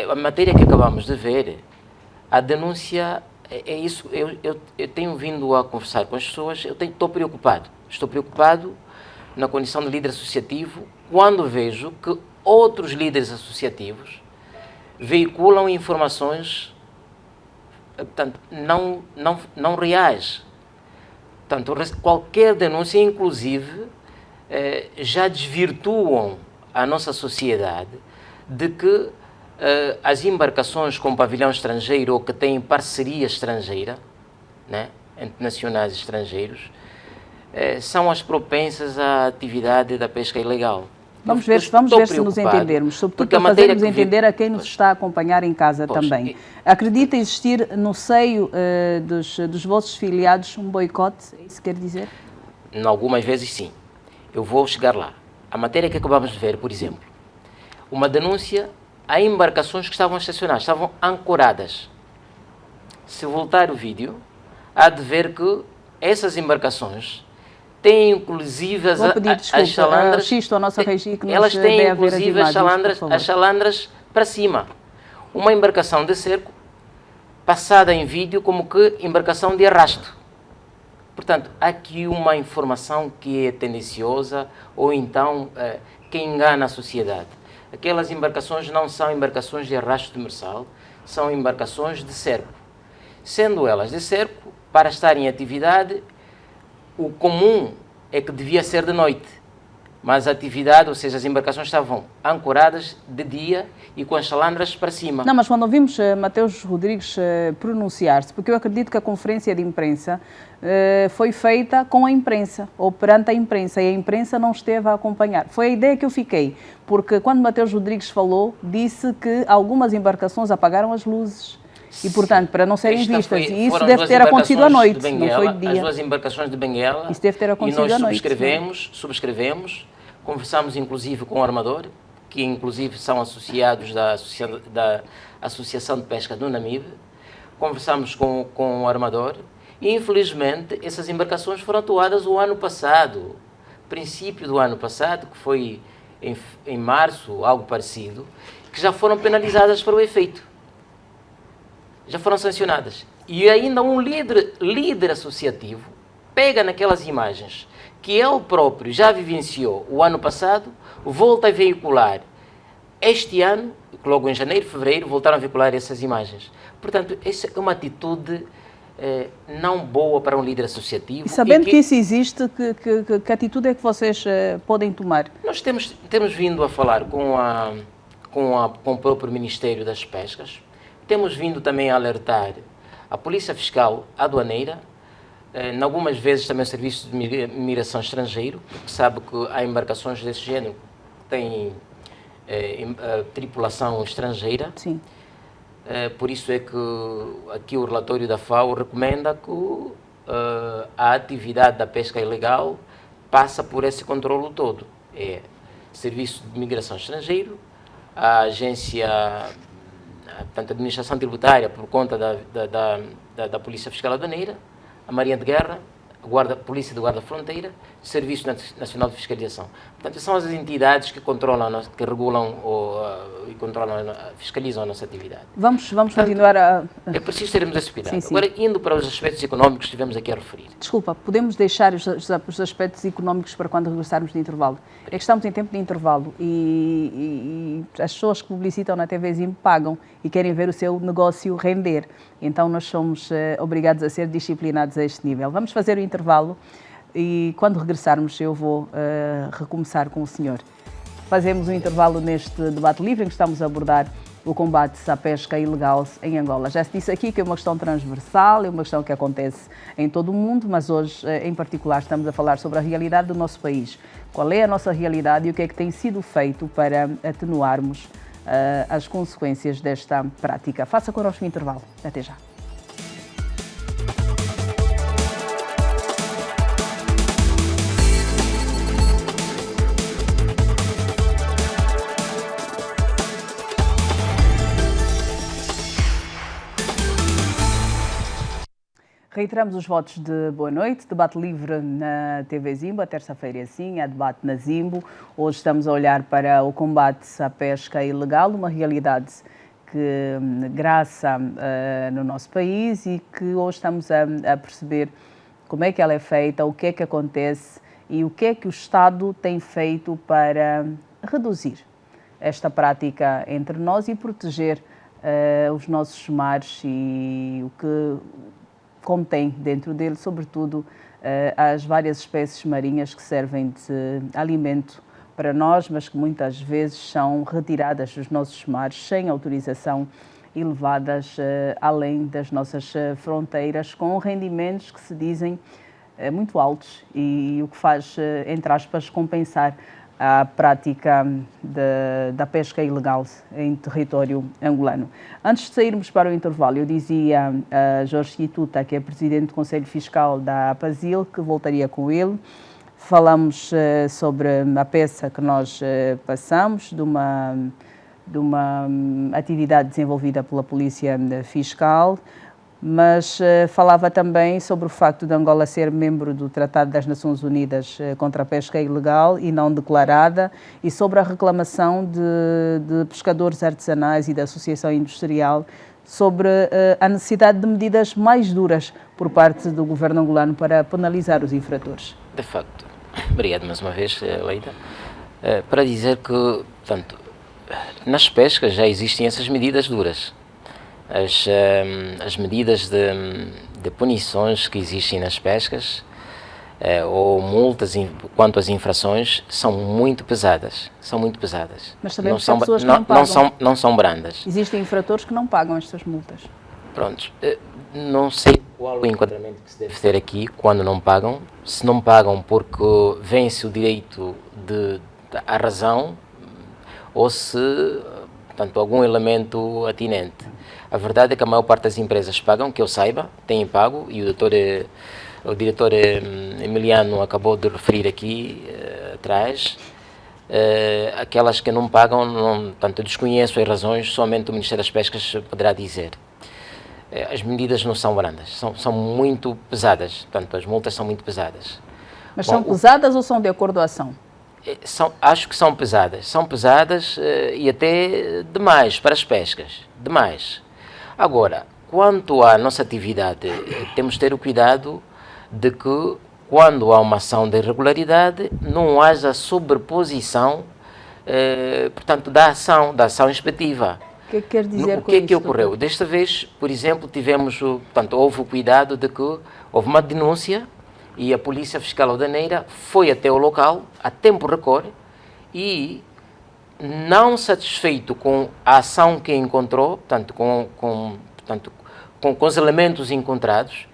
a matéria que acabamos de ver, a denúncia, é isso, eu tenho vindo a conversar com as pessoas, estou preocupado na condição de líder associativo quando vejo que outros líderes associativos veiculam informações, portanto, não reais. Portanto, qualquer denúncia, inclusive, já desvirtuam a nossa sociedade de que as embarcações com pavilhão estrangeiro ou que têm parceria estrangeira, né, entre nacionais e estrangeiros, são as propensas à atividade da pesca ilegal. Vamos ver se nos entendermos, sobretudo para fazermos entender a quem nos está a acompanhar em casa também. Acredita existir no seio dos vossos filiados um boicote? É isso que quer dizer? Em algumas vezes sim. Eu vou chegar lá. A matéria que acabamos de ver, por exemplo, uma denúncia a embarcações que estavam estacionadas, estavam ancoradas. Se voltar o vídeo, há de ver que essas embarcações têm inclusive as chalandras. A nossa regi que elas têm inclusive as chalandras para cima. Uma embarcação de cerco passada em vídeo como que embarcação de arrasto. Portanto, há aqui uma informação que é tendenciosa ou então que engana a sociedade. Aquelas embarcações não são embarcações de arrasto demersal, são embarcações de cerco. Sendo elas de cerco, para estar em atividade, o comum é que devia ser de noite, mas a atividade, ou seja, as embarcações estavam ancoradas de dia e com as chalandras para cima. Não, mas quando ouvimos Mateus Rodrigues pronunciar-se, porque eu acredito que a conferência de imprensa foi feita com a imprensa, ou perante a imprensa, e a imprensa não esteve a acompanhar. Foi a ideia que eu fiquei, porque quando Mateus Rodrigues falou, disse que algumas embarcações apagaram as luzes. E, portanto, para não serem vistas. E isso deve ter acontecido à noite, não foi de dia. As duas embarcações de Benguela. Isso deve ter acontecido à noite. E nós subscrevemos, conversamos inclusive com o armador, que inclusive são associados da Associação de Pesca do Namibe. Conversamos com o armador e, infelizmente, essas embarcações foram atuadas o ano passado, princípio do ano passado, que foi em março, algo parecido, que já foram penalizadas para o efeito. Já foram sancionadas. E ainda um líder associativo pega naquelas imagens que ele próprio já vivenciou o ano passado, volta a veicular este ano, logo em janeiro, fevereiro, voltaram a veicular essas imagens. Portanto, essa é uma atitude não boa para um líder associativo. E sabendo que isso existe, que atitude é que vocês podem tomar? Nós temos vindo a falar com o próprio Ministério das Pescas. Temos vindo também a alertar a Polícia Fiscal Aduaneira, em algumas vezes também o Serviço de Migração Estrangeiro, porque sabe que há embarcações desse género que têm tripulação estrangeira. Sim. Por isso é que aqui o relatório da FAO recomenda que a atividade da pesca ilegal passa por esse controlo todo. É Serviço de Migração Estrangeiro, a agência, portanto, a Administração Tributária por conta da Polícia Fiscal Aduaneira, a Marinha de Guerra, Polícia de Guarda Fronteira, Serviço Nacional de Fiscalização. Portanto, são as entidades que controlam, que regulam e controlam, fiscalizam a nossa atividade. Vamos continuar a... É preciso termos esse cuidado. Sim. Agora, indo para os aspectos económicos que estivemos aqui a referir. Desculpa, podemos deixar os aspectos económicos para quando regressarmos de intervalo. É que estamos em tempo de intervalo e as pessoas que publicitam na TV Zimbo pagam e querem ver o seu negócio render. Então nós somos obrigados a ser disciplinados a este nível. Vamos fazer o intervalo e quando regressarmos eu vou recomeçar com o senhor. Fazemos um intervalo neste debate livre em que estamos a abordar o combate à pesca ilegal em Angola. Já se disse aqui que é uma questão transversal, é uma questão que acontece em todo o mundo, mas hoje, em particular, estamos a falar sobre a realidade do nosso país. Qual é a nossa realidade e o que é que tem sido feito para atenuarmos as consequências desta prática. Faça connosco o intervalo. Até já. Reiteramos os votos de boa noite. Debate livre na TV Zimbo, a terça-feira assim, há debate na Zimbo. Hoje estamos a olhar para o combate à pesca ilegal, uma realidade que graça no nosso país e que hoje estamos a perceber como é que ela é feita, o que é que acontece e o que é que o Estado tem feito para reduzir esta prática entre nós e proteger os nossos mares e o que contém dentro dele, sobretudo, as várias espécies marinhas que servem de alimento para nós, mas que muitas vezes são retiradas dos nossos mares sem autorização e levadas além das nossas fronteiras com rendimentos que se dizem muito altos e o que faz, entre aspas, compensar a prática da pesca ilegal em território angolano. Antes de sairmos para o intervalo, eu dizia a Jorge Ituta, que é presidente do Conselho Fiscal da APAZIL, que voltaria com ele. Falamos sobre a peça que nós passamos, de uma atividade desenvolvida pela Polícia Fiscal, mas falava também sobre o facto de Angola ser membro do Tratado das Nações Unidas contra a pesca ilegal e não declarada e sobre a reclamação de pescadores artesanais e da Associação Industrial sobre a necessidade de medidas mais duras por parte do governo angolano para penalizar os infratores. De facto, obrigado mais uma vez, Leida, para dizer que, portanto, nas pescas já existem essas medidas duras. As medidas de punições que existem nas pescas ou multas quanto às infrações são muito pesadas. São muito pesadas. Mas também são pessoas que não pagam. Não são brandas. Existem infratores que não pagam estas multas. Pronto. Não sei qual o enquadramento que se deve ter aqui quando não pagam. Se não pagam porque vence o direito à razão ou se, portanto, algum elemento atinente. A verdade é que a maior parte das empresas pagam, que eu saiba, têm pago, e o diretor Emiliano acabou de referir aqui atrás. Aquelas que não pagam, portanto, eu desconheço as razões, somente o Ministério das Pescas poderá dizer. As medidas não são brandas, são muito pesadas, portanto, as multas são muito pesadas. Mas são pesadas ou são de acordo à ação? Acho que são pesadas e até demais para as pescas, demais. Agora, quanto à nossa atividade, temos de ter o cuidado de que, quando há uma ação de irregularidade, não haja sobreposição, portanto, da ação inspectiva. O que é que quer dizer com isso? O que é que ocorreu? Desta vez, por exemplo, houve o cuidado de que houve uma denúncia e a Polícia Fiscal Aldaneira foi até o local, a tempo recorde, e não satisfeito com a ação que encontrou, portanto, com os elementos encontrados,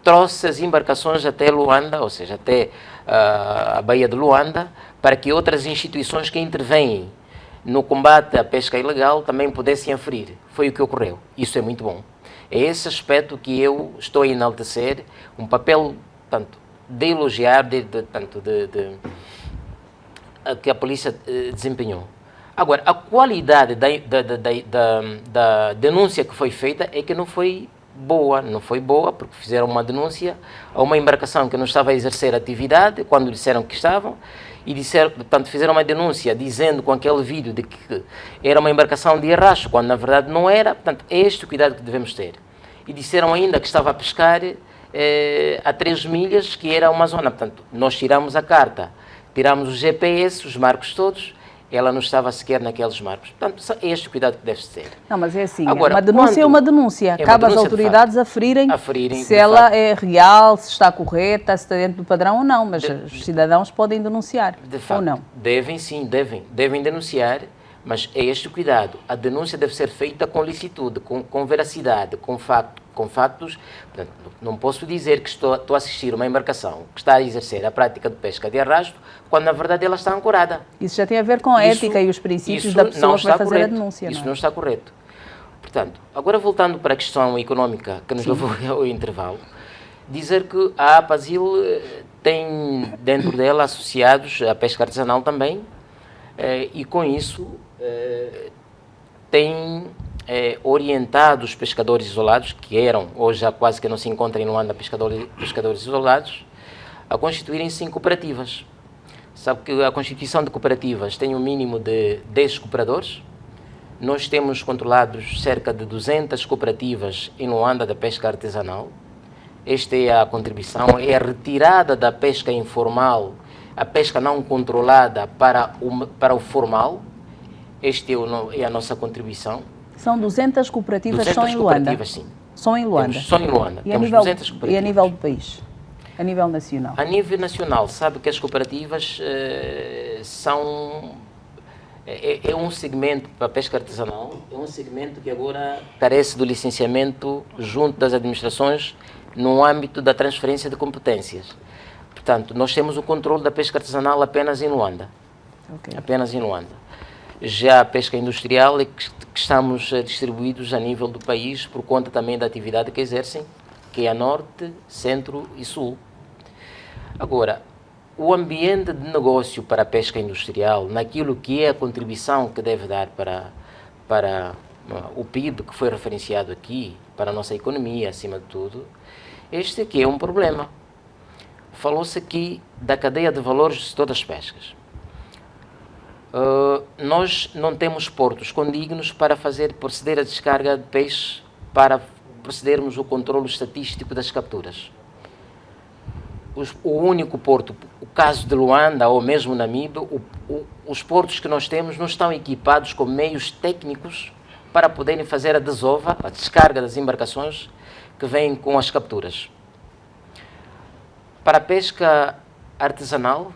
trouxe as embarcações até Luanda, ou seja, até a Baía de Luanda, para que outras instituições que intervêm no combate à pesca ilegal também pudessem aferir. Foi o que ocorreu. Isso é muito bom. É esse aspecto que eu estou a enaltecer, um papel, portanto, de elogiar, que a polícia desempenhou. Agora, a qualidade da denúncia que foi feita é que não foi boa, não foi boa, porque fizeram uma denúncia a uma embarcação que não estava a exercer atividade, quando disseram que estavam, e disseram, portanto, fizeram uma denúncia dizendo com aquele vídeo de que era uma embarcação de arrasto, quando na verdade não era. Portanto, é este o cuidado que devemos ter. E disseram ainda que estava a pescar a 3 milhas, que era uma zona. Portanto, nós tiramos a carta, tiramos o GPS, os marcos todos, ela não estava sequer naqueles marcos. Portanto, é este o cuidado que deve-se ter. Não, mas é assim, Agora, uma denúncia é uma denúncia. Cabe às autoridades aferirem se ela é real, se está correta, se está dentro do padrão ou não, mas os cidadãos podem denunciar, ou não? Devem sim, devem denunciar, mas é este o cuidado. A denúncia deve ser feita com licitude, com veracidade, com factos. Portanto, não posso dizer que estou a assistir uma embarcação que está a exercer a prática de pesca de arrasto, quando na verdade ela está ancorada. Isso já tem a ver com a ética e os princípios da pessoa que vai fazer a denúncia. Isso não está correto. Portanto, agora voltando para a questão económica que nos levou ao intervalo, dizer que a APASIL tem dentro dela associados a pesca artesanal também, e com isso tem orientado os pescadores isolados, que eram, hoje já quase que não se encontram em Luanda pescadores isolados, a constituírem-se em cooperativas. Sabe que a constituição de cooperativas tem um mínimo de 10 cooperadores. Nós temos controlados cerca de 200 cooperativas em Luanda da pesca artesanal. Esta é a contribuição, é a retirada da pesca informal, a pesca não controlada para o formal. Esta é a nossa contribuição. São 200 cooperativas 200 só em Luanda? Cooperativas, sim. Só em Luanda? Só em Luanda. E, temos 200 cooperativas. E a nível do país? A nível nacional? A nível nacional, sabe que as cooperativas são... É um segmento para a pesca artesanal, é um segmento que agora carece do licenciamento junto das administrações no âmbito da transferência de competências. Portanto, nós temos o controle da pesca artesanal apenas em Luanda. Okay. Apenas em Luanda. Já a pesca industrial é que estamos distribuídos a nível do país por conta também da atividade que exercem, que é a Norte, Centro e Sul. Agora, o ambiente de negócio para a pesca industrial, naquilo que é a contribuição que deve dar para o PIB que foi referenciado aqui, para a nossa economia, acima de tudo, este aqui é um problema. Falou-se aqui da cadeia de valores do setor das pescas. Nós não temos portos condignos para proceder a descarga de peixe, para procedermos o controle estatístico das capturas. O único porto, o caso de Luanda ou mesmo Namibe, os portos que nós temos não estão equipados com meios técnicos para poderem fazer a desova, a descarga das embarcações que vêm com as capturas. Para a pesca artesanal,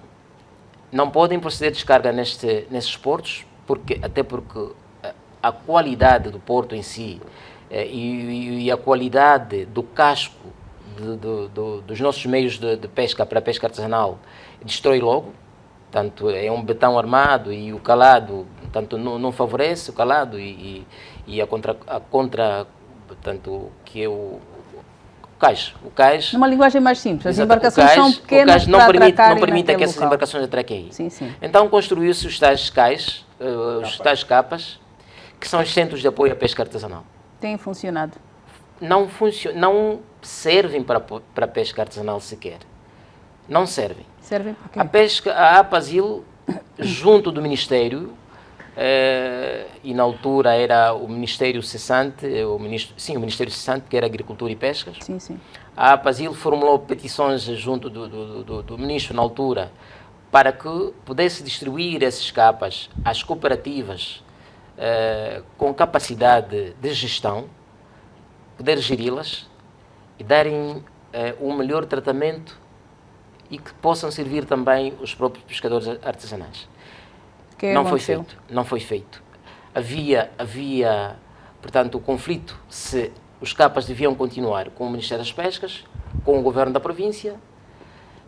não podem proceder a descarga nesses portos, até porque a qualidade do porto em si e a qualidade do casco dos nossos meios de pesca para a pesca artesanal destrói logo. Portanto, é um betão armado e o calado, portanto, não favorece o calado e portanto, que é o cais. Numa linguagem mais simples, as Exato, embarcações são pequenas não para permite que essas local. embarcações atraquem. Sim, sim. Então construiu-se os tais cais, os tais capas, que são os centros de apoio à pesca artesanal. Tem funcionado? Não servem para a pesca artesanal sequer. Não servem. Servem para quê? A APASIL, junto do Ministério, e na altura era o Ministério cessante, o Ministério cessante, que era Agricultura e Pescas. Sim, sim. A APASIL formulou petições junto do Ministro na altura para que pudesse distribuir esses capas às cooperativas com capacidade de gestão, poder geri-las e darem um melhor tratamento e que possam servir também os próprios pescadores artesanais. Não foi feito. Havia, portanto, o conflito se os capas deviam continuar com o Ministério das Pescas, com o Governo da província,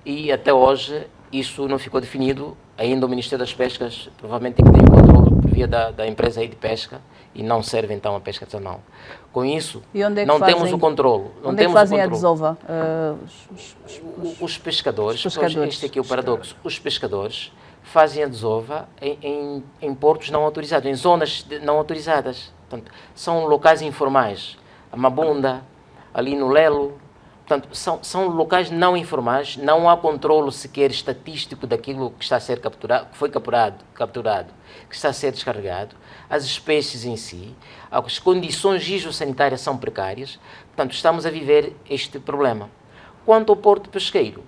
e até hoje isso não ficou definido. Ainda o Ministério das Pescas provavelmente tem que ter um controle por via da empresa aí de pesca e não serve então a pesca artesanal. Com isso, não temos o controle. Onde é que fazem a desova? Os pescadores, este aqui é o paradoxo, os pescadores fazem a desova em portos não autorizados, em zonas não autorizadas. Portanto, são locais informais. A Mabunda, ali no Lelo. Portanto, são locais não informais, não há controle sequer estatístico daquilo que está a ser capturado, que foi capturado, que está a ser descarregado, as espécies em si, as condições higiosanitárias são precárias, portanto, estamos a viver este problema. Quanto ao porto pesqueiro,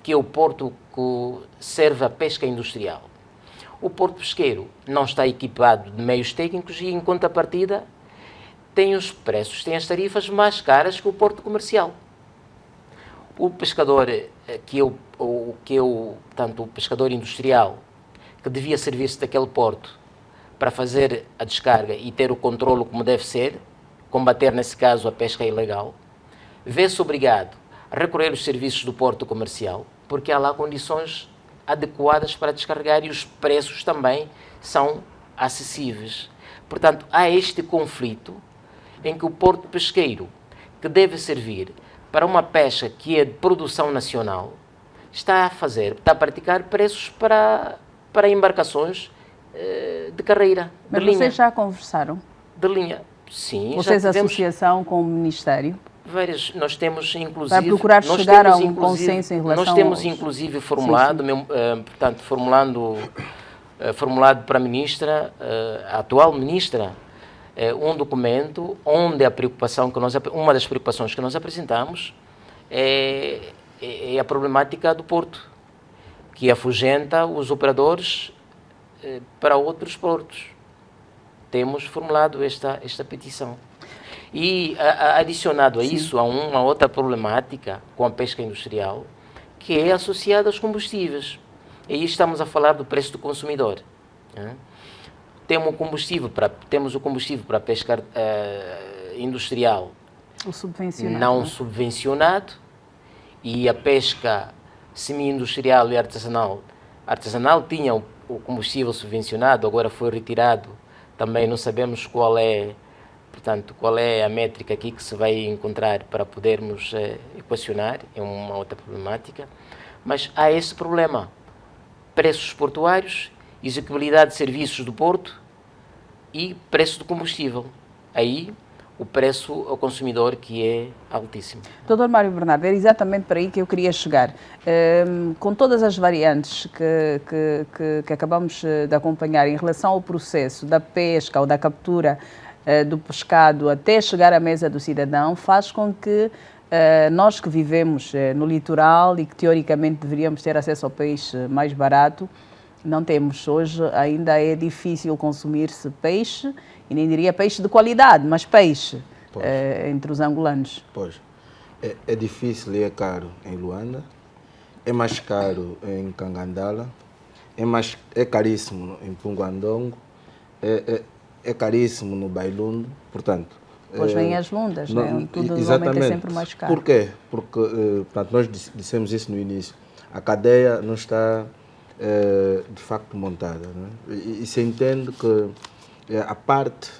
que é o porto que serve à pesca industrial, o porto pesqueiro não está equipado de meios técnicos e, em contrapartida, tem os preços, tem as tarifas mais caras que o porto comercial. O pescador, portanto, o pescador industrial, que devia servir-se daquele porto para fazer a descarga e ter o controlo como deve ser, combater, nesse caso, a pesca ilegal, vê-se obrigado a recorrer aos serviços do porto comercial, porque há lá condições adequadas para descarregar e os preços também são acessíveis. Portanto, há este conflito em que o porto pesqueiro, que deve servir para uma pesca que é de produção nacional, está a praticar preços para embarcações de carreira, Mas de linha. vocês já conversaram? De linha, sim. Vocês, já tivemos associação com o Ministério? várias, nós temos inclusive... Para procurar chegar a um consenso em relação Nós temos aos... inclusive formulado, portanto, formulado para a ministra, a atual ministra, um documento onde uma das preocupações que nós apresentamos é a problemática do porto, que afugenta os operadores para outros portos. Temos formulado esta petição. E adicionado a isso, há uma outra problemática com a pesca industrial, que é associada aos combustíveis. E aí estamos a falar do preço do consumidor. Né? Temos o combustível para a pesca industrial não subvencionado, e a pesca semi-industrial e artesanal tinha o combustível subvencionado, agora foi retirado, também não sabemos qual é a métrica aqui que se vai encontrar para podermos equacionar, é uma outra problemática, mas há esse problema, preços portuários, execuibilidade de serviços do porto e preço do combustível. Aí o preço ao consumidor que é altíssimo. Dr. Mário Bernardo, era exatamente para aí que eu queria chegar. Com todas as variantes que acabamos de acompanhar em relação ao processo da pesca ou da captura do pescado até chegar à mesa do cidadão, faz com que nós que vivemos no litoral e que teoricamente deveríamos ter acesso ao peixe mais barato, não temos. Hoje ainda é difícil consumir-se peixe, e nem diria peixe de qualidade, mas peixe entre os angolanos. Pois, é difícil e é caro em Luanda, é mais caro em Cangandala, é caríssimo em Punguandongo, é caríssimo no Bailundo, portanto... Pois vêm as lundas, né? Tudo normalmente é sempre mais caro. Por quê? Porque, portanto, nós dissemos isso no início, a cadeia não está de facto montada, né? E se entende que a parte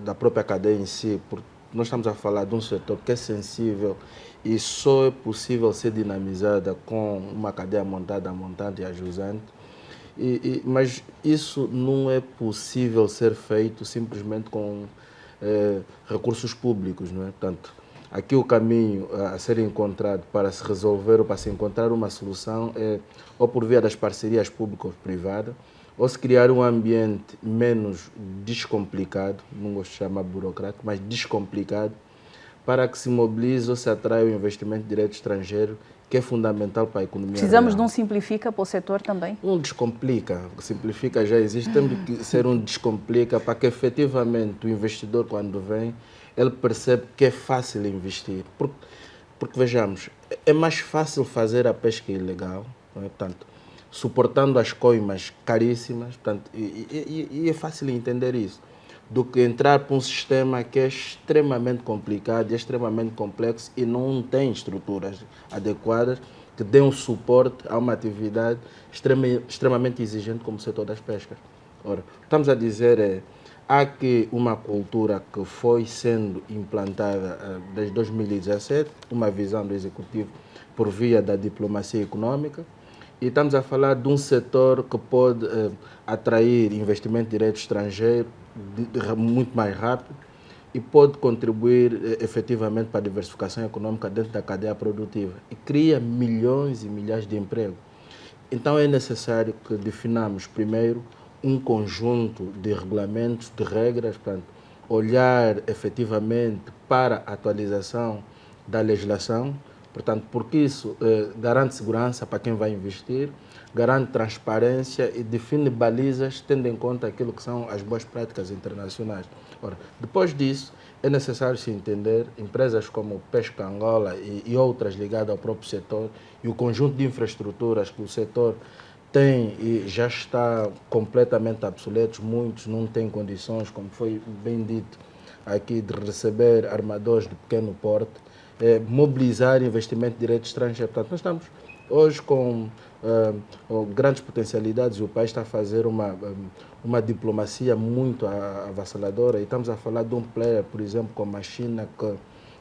da própria cadeia em si, porque nós estamos a falar de um setor que é sensível e só é possível ser dinamizada com uma cadeia montada, montante e ajusante, mas isso não é possível ser feito simplesmente com recursos públicos, não é? Portanto, aqui o caminho a ser encontrado para se resolver ou para se encontrar uma solução é ou por via das parcerias público-privadas, ou se criar um ambiente menos descomplicado, não gosto de chamar burocrático, mas descomplicado, para que se mobilize ou se atraia o investimento direto estrangeiro, que é fundamental para a economia. Precisamos real. De um simplifica para o setor também? Um descomplica, simplifica já existe, tem que ser um descomplica para que efetivamente o investidor, quando vem, ele percebe que é fácil investir. Porque vejamos, é mais fácil fazer a pesca ilegal, não é? Portanto, suportando as coimas caríssimas, portanto, e é fácil entender isso, do que entrar para um sistema que é extremamente complicado, é extremamente complexo e não tem estruturas adequadas que dêem suporte a uma atividade extremamente exigente como o setor das pescas. Ora, estamos a dizer há aqui uma cultura que foi sendo implantada desde 2017, uma visão do Executivo por via da diplomacia econômica, e estamos a falar de um setor que pode atrair investimento direto estrangeiro muito mais rápido e pode contribuir efetivamente para a diversificação econômica dentro da cadeia produtiva e cria milhões e milhares de empregos. Então é necessário que definamos primeiro um conjunto de regulamentos, de regras, portanto, olhar efetivamente para a atualização da legislação, portanto, porque isso garante segurança para quem vai investir, garante transparência e define balizas tendo em conta aquilo que são as boas práticas internacionais. Ora, depois disso, é necessário se entender empresas como Pesca Angola e outras ligadas ao próprio setor e o conjunto de infraestruturas que o setor tem e já está completamente obsoletos, muitos não têm condições, como foi bem dito aqui, de receber armadores de pequeno porte, mobilizar investimento direto estrangeiro. Portanto, nós estamos hoje com grandes potencialidades e o país está a fazer uma diplomacia muito avassaladora e estamos a falar de um player, por exemplo, como a China, que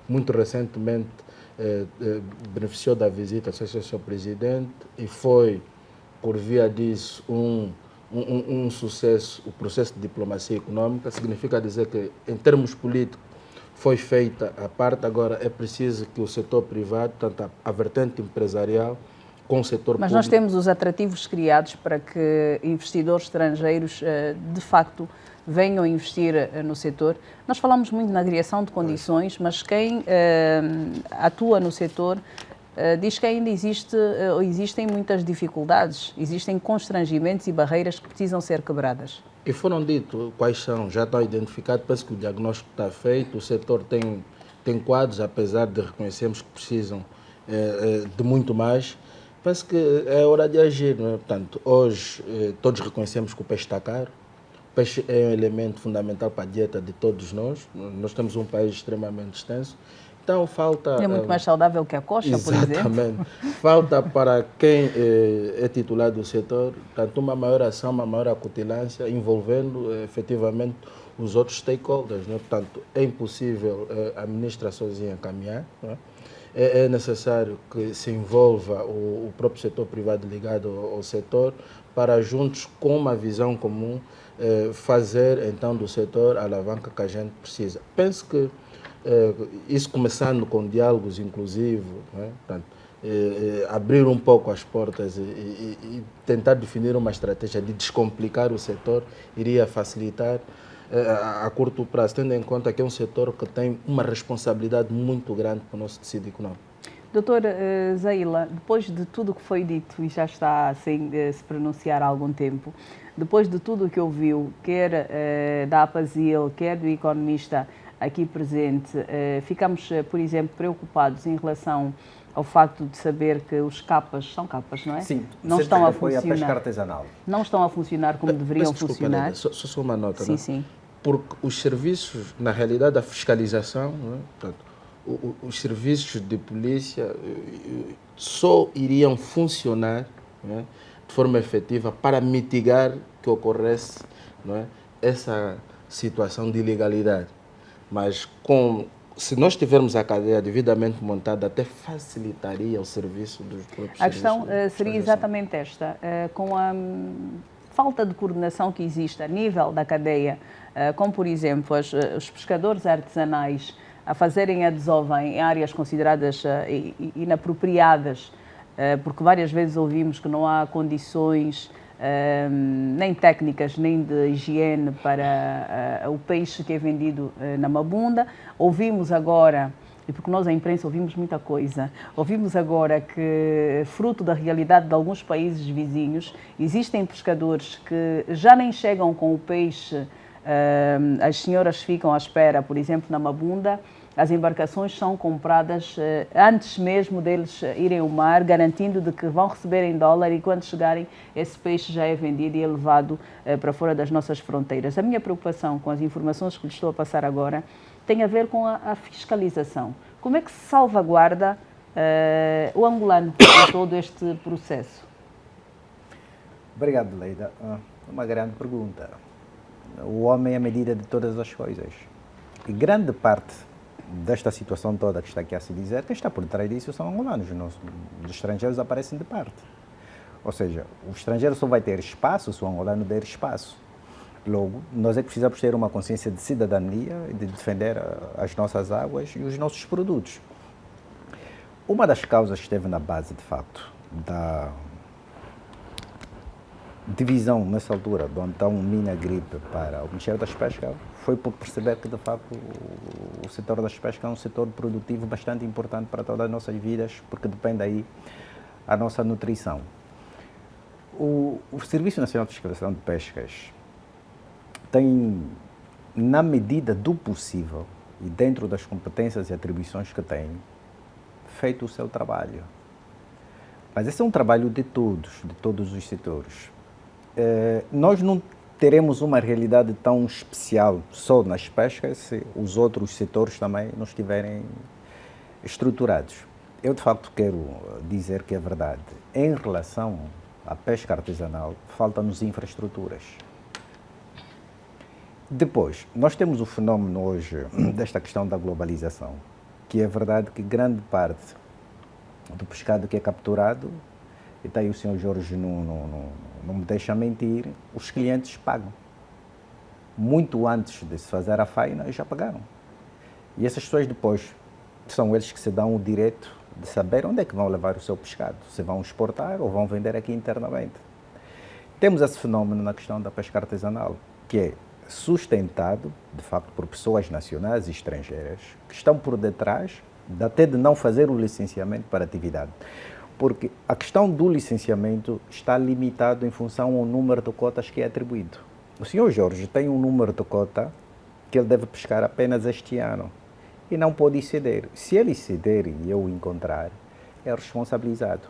muito recentemente beneficiou da visita do seu presidente e foi, por via disso, um sucesso, o processo de diplomacia econômica. Significa dizer que, em termos políticos, foi feita a parte, agora é preciso que o setor privado, tanto a vertente empresarial, com o setor Mas público... nós temos os atrativos criados para que investidores estrangeiros, de facto, venham investir no setor. Nós falamos muito na criação de condições, mas quem atua no setor diz que ainda existem muitas dificuldades, existem constrangimentos e barreiras que precisam ser quebradas. E foram ditos quais são, já estão identificados, penso que o diagnóstico está feito, o setor tem quadros, apesar de reconhecermos que precisam de muito mais. Penso que é hora de agir, não é? Portanto, hoje todos reconhecemos que o peixe está caro, o peixe é um elemento fundamental para a dieta de todos nós, nós temos um país extremamente extenso. Então falta... É muito mais saudável que a coxa, por exemplo. Exatamente. Falta para quem é titular do setor, tanto uma maior ação, uma maior acutilância, envolvendo efetivamente os outros stakeholders. Né? Portanto, é impossível a ministra sozinha caminhar. Né? É necessário que se envolva o próprio setor privado ligado ao setor para, juntos, com uma visão comum, fazer então do setor a alavanca que a gente precisa. Penso que isso começando com diálogos inclusivos, né? Portanto, abrir um pouco as portas e tentar definir uma estratégia de descomplicar o setor iria facilitar a curto prazo, tendo em conta que é um setor que tem uma responsabilidade muito grande para o nosso tecido econômico. Doutora Zaila, depois de tudo o que foi dito e já está sem se pronunciar há algum tempo, depois de tudo o que ouviu, quer da APASIL, quer do economista aqui presente, ficamos, por exemplo, preocupados em relação ao facto de saber que os capas, são capas, não é? Sim, não estão a funcionar. A pesca funcionar. artesanal. Não estão a funcionar como deveriam funcionar. Só uma nota, Sim, não? sim. Porque os serviços, na realidade, da fiscalização, não é? Portanto, os serviços de polícia só iriam funcionar, não é? De forma efetiva para mitigar que ocorresse, não é? Essa situação de ilegalidade. Mas se nós tivermos a cadeia devidamente montada, até facilitaria o serviço dos próprios A questão serviços seria exatamente esta. Com a falta de coordenação que existe a nível da cadeia, como, por exemplo, os pescadores artesanais a fazerem a desova em áreas consideradas inapropriadas, porque várias vezes ouvimos que não há condições nem técnicas, nem de higiene para o peixe que é vendido na Mabunda. Ouvimos agora, e porque nós, a imprensa, ouvimos muita coisa, ouvimos agora que, fruto da realidade de alguns países vizinhos, existem pescadores que já nem chegam com o peixe, as senhoras ficam à espera, por exemplo, na Mabunda. As embarcações são compradas antes mesmo deles irem ao mar, garantindo de que vão receber em dólar e quando chegarem esse peixe já é vendido e é levado para fora das nossas fronteiras. A minha preocupação com as informações que lhe estou a passar agora tem a ver com a fiscalização. Como é que se salvaguarda o angolano em todo este processo? Obrigado, Leida. Uma grande pergunta. O homem é a medida de todas as coisas. E grande parte desta situação toda que está aqui a se dizer, quem está por trás disso são angolanos. Os estrangeiros aparecem de parte. Ou seja, o estrangeiro só vai ter espaço se o angolano der espaço. Logo, nós é que precisamos ter uma consciência de cidadania e de defender as nossas águas e os nossos produtos. Uma das causas que esteve na base, de facto, da divisão, nessa altura, do então Minagripe para o Ministério das Pescas, foi por perceber que, de facto, o setor das pescas é um setor produtivo bastante importante para todas as nossas vidas, porque depende aí a nossa nutrição. O Serviço Nacional de Fiscalização de Pescas tem, na medida do possível e dentro das competências e atribuições que tem, feito o seu trabalho. Mas esse é um trabalho de todos os setores. Nós não teremos uma realidade tão especial só nas pescas se os outros setores também não estiverem estruturados. Eu, de facto, quero dizer que é verdade. Em relação à pesca artesanal, faltam-nos infraestruturas. Depois, nós temos o fenómeno hoje desta questão da globalização, que é verdade que grande parte do pescado que é capturado, e está aí o senhor Jorge não me deixa mentir, os clientes pagam. Muito antes de se fazer a faina, já pagaram. E essas pessoas depois, são eles que se dão o direito de saber onde é que vão levar o seu pescado, se vão exportar ou vão vender aqui internamente. Temos esse fenómeno na questão da pesca artesanal, que é sustentado, de facto, por pessoas nacionais e estrangeiras que estão por detrás até de não fazer o licenciamento para a atividade. Porque a questão do licenciamento está limitado em função ao número de cotas que é atribuído. O senhor Jorge tem um número de cota que ele deve pescar apenas este ano e não pode exceder. Se ele exceder e eu o encontrar, é responsabilizado.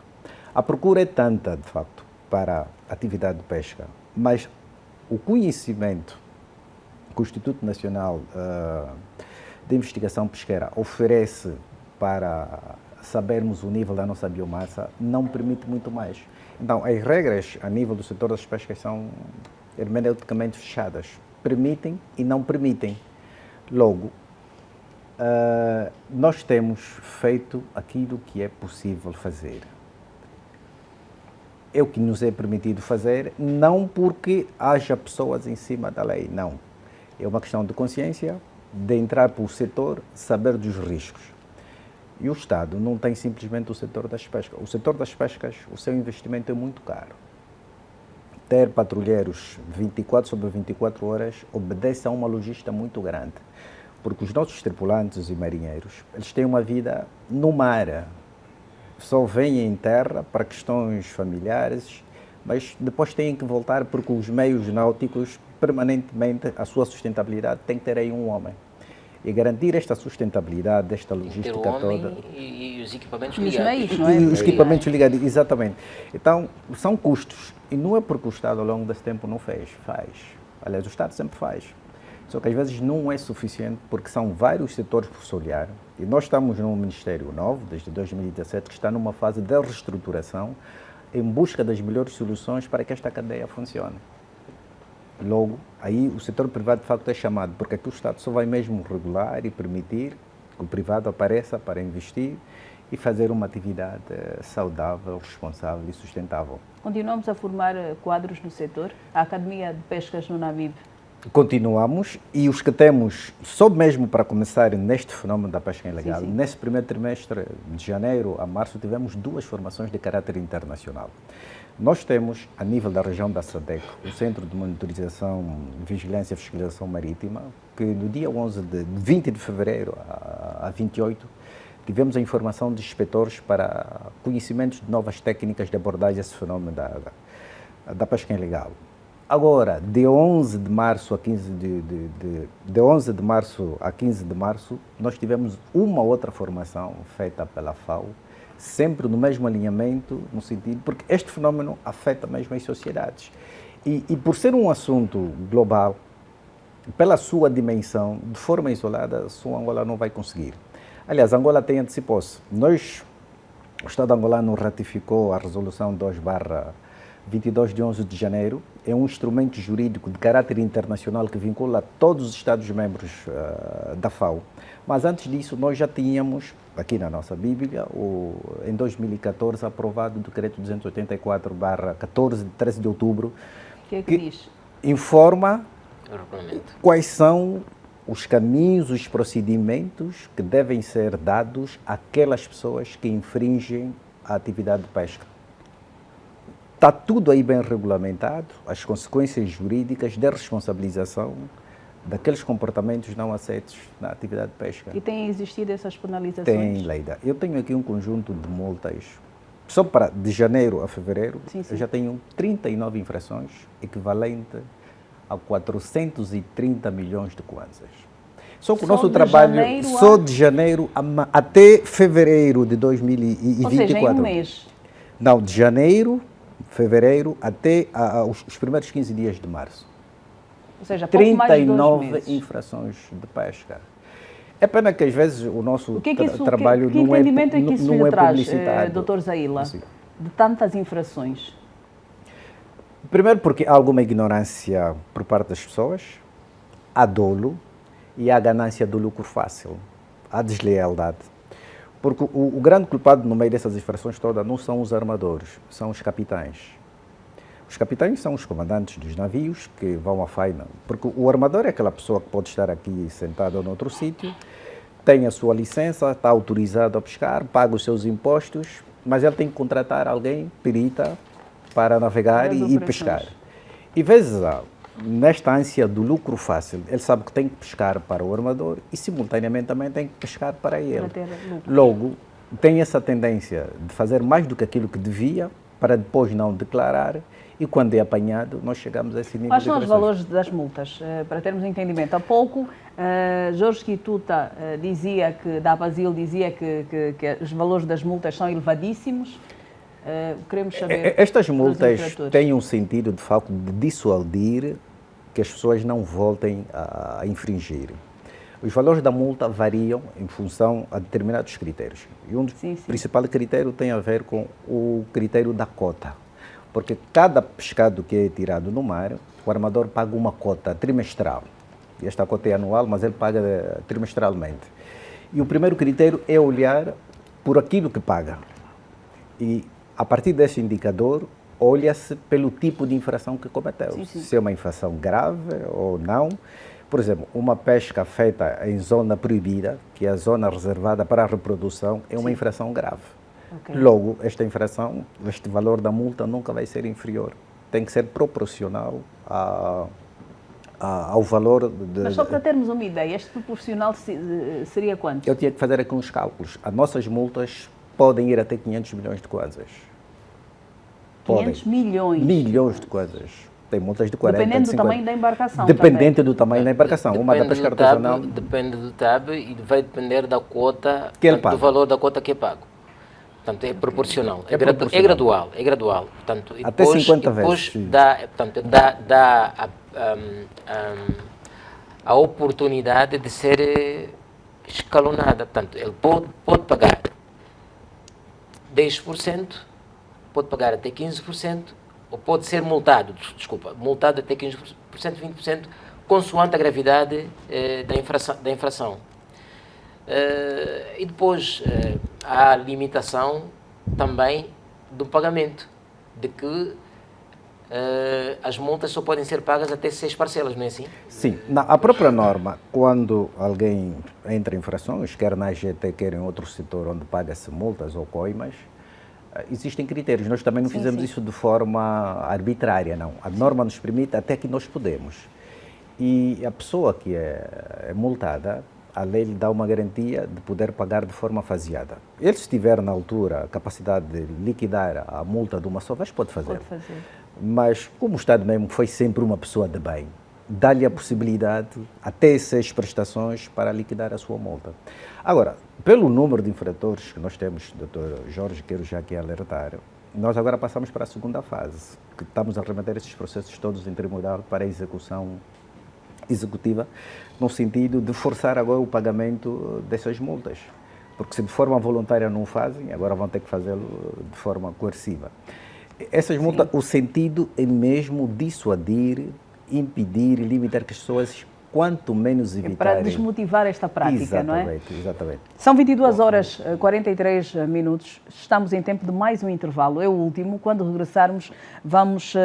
A procura é tanta, de facto, para a atividade de pesca, mas o conhecimento que o Instituto Nacional de Investigação Pesqueira oferece para sabermos o nível da nossa biomassa não permite muito mais. Então, as regras a nível do setor das pescas são hermeneuticamente fechadas. Permitem e não permitem. Logo, nós temos feito aquilo que é possível fazer. É o que nos é permitido fazer, não porque haja pessoas em cima da lei, não. É uma questão de consciência, de entrar para o setor, saber dos riscos. E o Estado não tem simplesmente o setor das pescas. O setor das pescas, o seu investimento é muito caro. Ter patrulheiros 24 sobre 24 horas obedece a uma logística muito grande. Porque os nossos tripulantes e marinheiros, eles têm uma vida no mar. Só vêm em terra para questões familiares, mas depois têm que voltar porque os meios náuticos, permanentemente, a sua sustentabilidade tem que ter aí um homem. E garantir esta sustentabilidade, esta logística toda. E os equipamentos ligados. ligados. Não é? E os equipamentos ligados, exatamente. Então, são custos. E não é porque o Estado, ao longo desse tempo, não fez. Faz. Aliás, o Estado sempre faz. Só que às vezes não é suficiente porque são vários setores por se olhar. E nós estamos num Ministério novo, desde 2017, que está numa fase de reestruturação em busca das melhores soluções para que esta cadeia funcione. Logo, aí o setor privado de facto é chamado, porque aqui o Estado só vai mesmo regular e permitir que o privado apareça para investir e fazer uma atividade saudável, responsável e sustentável. Continuamos a formar quadros no setor? A Academia de Pescas no Namibe? Continuamos e os que temos, só mesmo para começar neste fenómeno da pesca ilegal, sim. Nesse primeiro trimestre, de janeiro a março, tivemos 2 formações de caráter internacional. Nós temos, a nível da região da SADC, o Centro de Monitorização, Vigilância e Fiscalização Marítima, que no dia 20 de fevereiro a 28, tivemos a informação de inspetores para conhecimentos de novas técnicas de abordagem a esse fenómeno da pesca ilegal. Agora, de 11 de março a 15 de março, nós tivemos uma outra formação feita pela FAO, sempre no mesmo alinhamento, no sentido, porque este fenómeno afeta mesmo as sociedades. E por ser um assunto global, pela sua dimensão, de forma isolada, só Angola não vai conseguir. Aliás, Angola tem antecipou-se. O Estado angolano ratificou a resolução 2/22 de 11 de janeiro, é um instrumento jurídico de caráter internacional que vincula todos os Estados-membros da FAO. Mas antes disso, nós já tínhamos, aqui na nossa Bíblia, em 2014, aprovado o decreto 284/14, de 13 de outubro, que diz? Informa quais são os caminhos, os procedimentos que devem ser dados àquelas pessoas que infringem a atividade de pesca. Está tudo aí bem regulamentado, as consequências jurídicas de responsabilização daqueles comportamentos não aceitos na atividade de pesca. E têm existido essas penalizações? Tem, Leida. Eu tenho aqui um conjunto de multas. Só para de janeiro a fevereiro, eu já tenho 39 infrações, equivalente a 430 milhões de kwanzas. Só que o nosso trabalho, só de janeiro até fevereiro de 2024. Ou seja, em um mês? Não, de janeiro, fevereiro, até os primeiros 15 dias de março. Ou seja, pouco mais de 2 meses. 39 infrações de pesca. É pena que às vezes o nosso trabalho que não é publicitado. Que entendimento é que isso lhe traz, Dr. Zaila, de tantas infrações? Primeiro porque há alguma ignorância por parte das pessoas, há dolo e há ganância do lucro fácil, há deslealdade. Porque o grande culpado no meio dessas infrações todas não são os armadores, são os capitães. Os capitães são os comandantes dos navios que vão à faina. Porque o armador é aquela pessoa que pode estar aqui sentado ou noutro sítio, tem a sua licença, está autorizado a pescar, paga os seus impostos, mas ele tem que contratar alguém, perita, para navegar e pescar. E vezes, nesta ânsia do lucro fácil, ele sabe que tem que pescar para o armador e simultaneamente também tem que pescar para ele. Logo, tem essa tendência de fazer mais do que aquilo que devia, para depois não declarar, e quando é apanhado, nós chegamos a esse nível. Quais são os valores das multas, para termos um entendimento? Há pouco, Jorge Quituta dizia que, da Basil, dizia que os valores das multas são elevadíssimos. Queremos saber. Estas multas têm um sentido, de facto, de dissuadir que as pessoas não voltem a infringir. Os valores da multa variam em função a determinados critérios. E um dos principais critérios tem a ver com o critério da cota. Porque cada pescado que é tirado no mar, o armador paga uma cota trimestral. Esta cota é anual, mas ele paga trimestralmente. E o primeiro critério é olhar por aquilo que paga. E a partir desse indicador, olha-se pelo tipo de infração que cometeu. Se é uma infração grave ou não. Por exemplo, uma pesca feita em zona proibida, que é a zona reservada para a reprodução, é uma infração grave. Logo, esta infração, este valor da multa nunca vai ser inferior. Tem que ser proporcional ao valor de... Mas só para termos uma ideia, este proporcional seria quanto? Eu tinha que fazer aqui uns cálculos. As nossas multas podem ir até 500 milhões de kwanzas. 500 milhões? Milhões de kwanzas. Tem multas de 40, dependendo 50. Do tamanho da embarcação. Dependente do tamanho da embarcação. Uma da pesca artesanal. Depende do TAB e vai depender da quota, que ele paga. Do valor da cota que é pago. Portanto, é proporcional. É gradual. É gradual. Portanto, até depois, 50 vezes. Dá a oportunidade de ser escalonada. Portanto, ele pode pagar 10%, pode pagar até 15%, ou pode ser multado até 15%, 20%, consoante a gravidade da infração. E depois há a limitação também do pagamento, de que as multas só podem ser pagas até 6 parcelas, não é assim? Sim, a própria norma, quando alguém entra em infrações, quer na AGT, quer em outro setor onde paga-se multas ou coimas, existem critérios. Nós também não fizemos isso de forma arbitrária, não. A norma nos permite até que nós podemos. E a pessoa que é multada, a lei lhe dá uma garantia de poder pagar de forma faseada. Ele, se tiver na altura a capacidade de liquidar a multa de uma só vez, pode fazer. Mas, como o Estado mesmo foi sempre uma pessoa de bem, dá-lhe a possibilidade, até 6 prestações, para liquidar a sua multa. Agora, pelo número de infratores que nós temos, Dr. Jorge, quero já aqui alertar, nós agora passamos para a segunda fase, que estamos a remeter esses processos todos em tribunal para a execução executiva, no sentido de forçar agora o pagamento dessas multas. Porque se de forma voluntária não fazem, agora vão ter que fazê-lo de forma coerciva. Essas multas, o sentido é mesmo dissuadir, impedir e limitar que as pessoas quanto menos evitar... Para desmotivar esta prática, não é? Exatamente. São 22 horas 43 minutos. Estamos em tempo de mais um intervalo. É o último. Quando regressarmos, vamos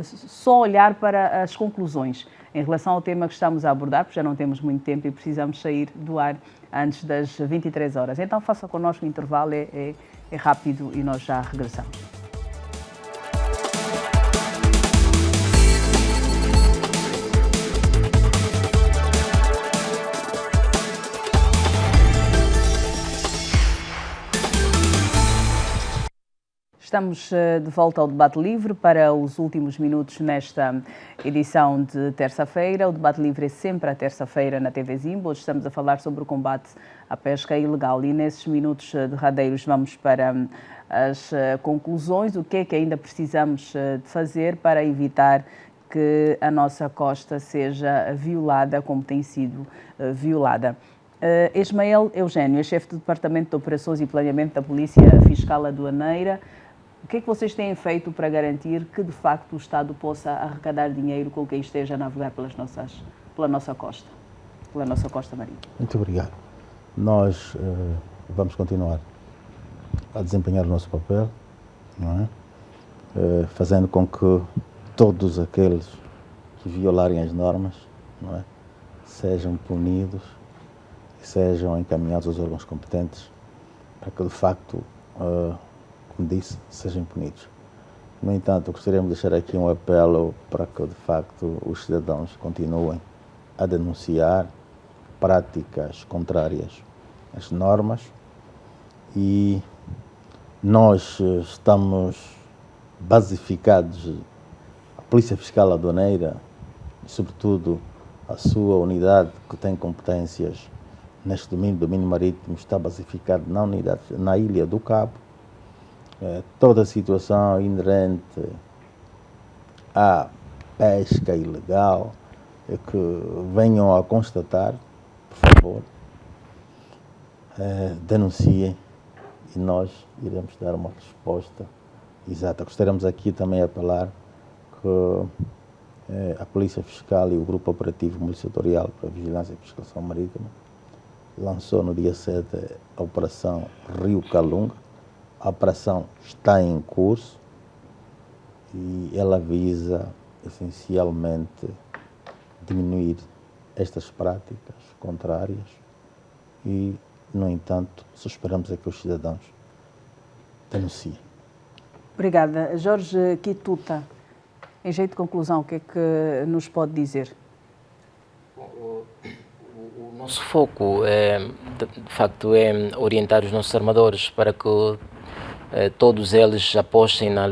só olhar para as conclusões em relação ao tema que estamos a abordar, porque já não temos muito tempo e precisamos sair do ar antes das 23 horas. Então faça connosco o intervalo, é rápido e nós já regressamos. Estamos de volta ao Debate Livre para os últimos minutos nesta edição de terça-feira. O Debate Livre é sempre à terça-feira na TV Zimbo. Hoje estamos a falar sobre o combate à pesca ilegal e nesses minutos derradeiros vamos para as conclusões. O que é que ainda precisamos de fazer para evitar que a nossa costa seja violada como tem sido violada? Ismael Eugênio é chefe do Departamento de Operações e Planeamento da Polícia Fiscal Aduaneira. O que é que vocês têm feito para garantir que, de facto, o Estado possa arrecadar dinheiro com quem esteja a navegar pela nossa costa marítima? Muito obrigado. Nós vamos continuar a desempenhar o nosso papel, não é? Fazendo com que todos aqueles que violarem as normas, não é, sejam punidos e sejam encaminhados aos órgãos competentes para que, de facto, como disse, sejam punidos. No entanto, gostaríamos de deixar aqui um apelo para que, de facto, os cidadãos continuem a denunciar práticas contrárias às normas e nós estamos basificados, a Polícia Fiscal Aduaneira, e sobretudo a sua unidade que tem competências neste domínio marítimo, está basificado na Ilha do Cabo. Toda a situação inerente à pesca ilegal que venham a constatar, por favor, denunciem e nós iremos dar uma resposta exata. Gostaríamos aqui também de apelar que a Polícia Fiscal e o Grupo Operativo Multissetorial para a Vigilância e Fiscalização Marítima lançou no dia 7 a Operação Rio Calunga. A operação está em curso e ela visa essencialmente diminuir estas práticas contrárias e, no entanto, só esperamos que os cidadãos denunciem. Obrigada. Jorge Quituta, em jeito de conclusão, o que é que nos pode dizer? O nosso foco, de facto, é orientar os nossos armadores para que todos eles apostem na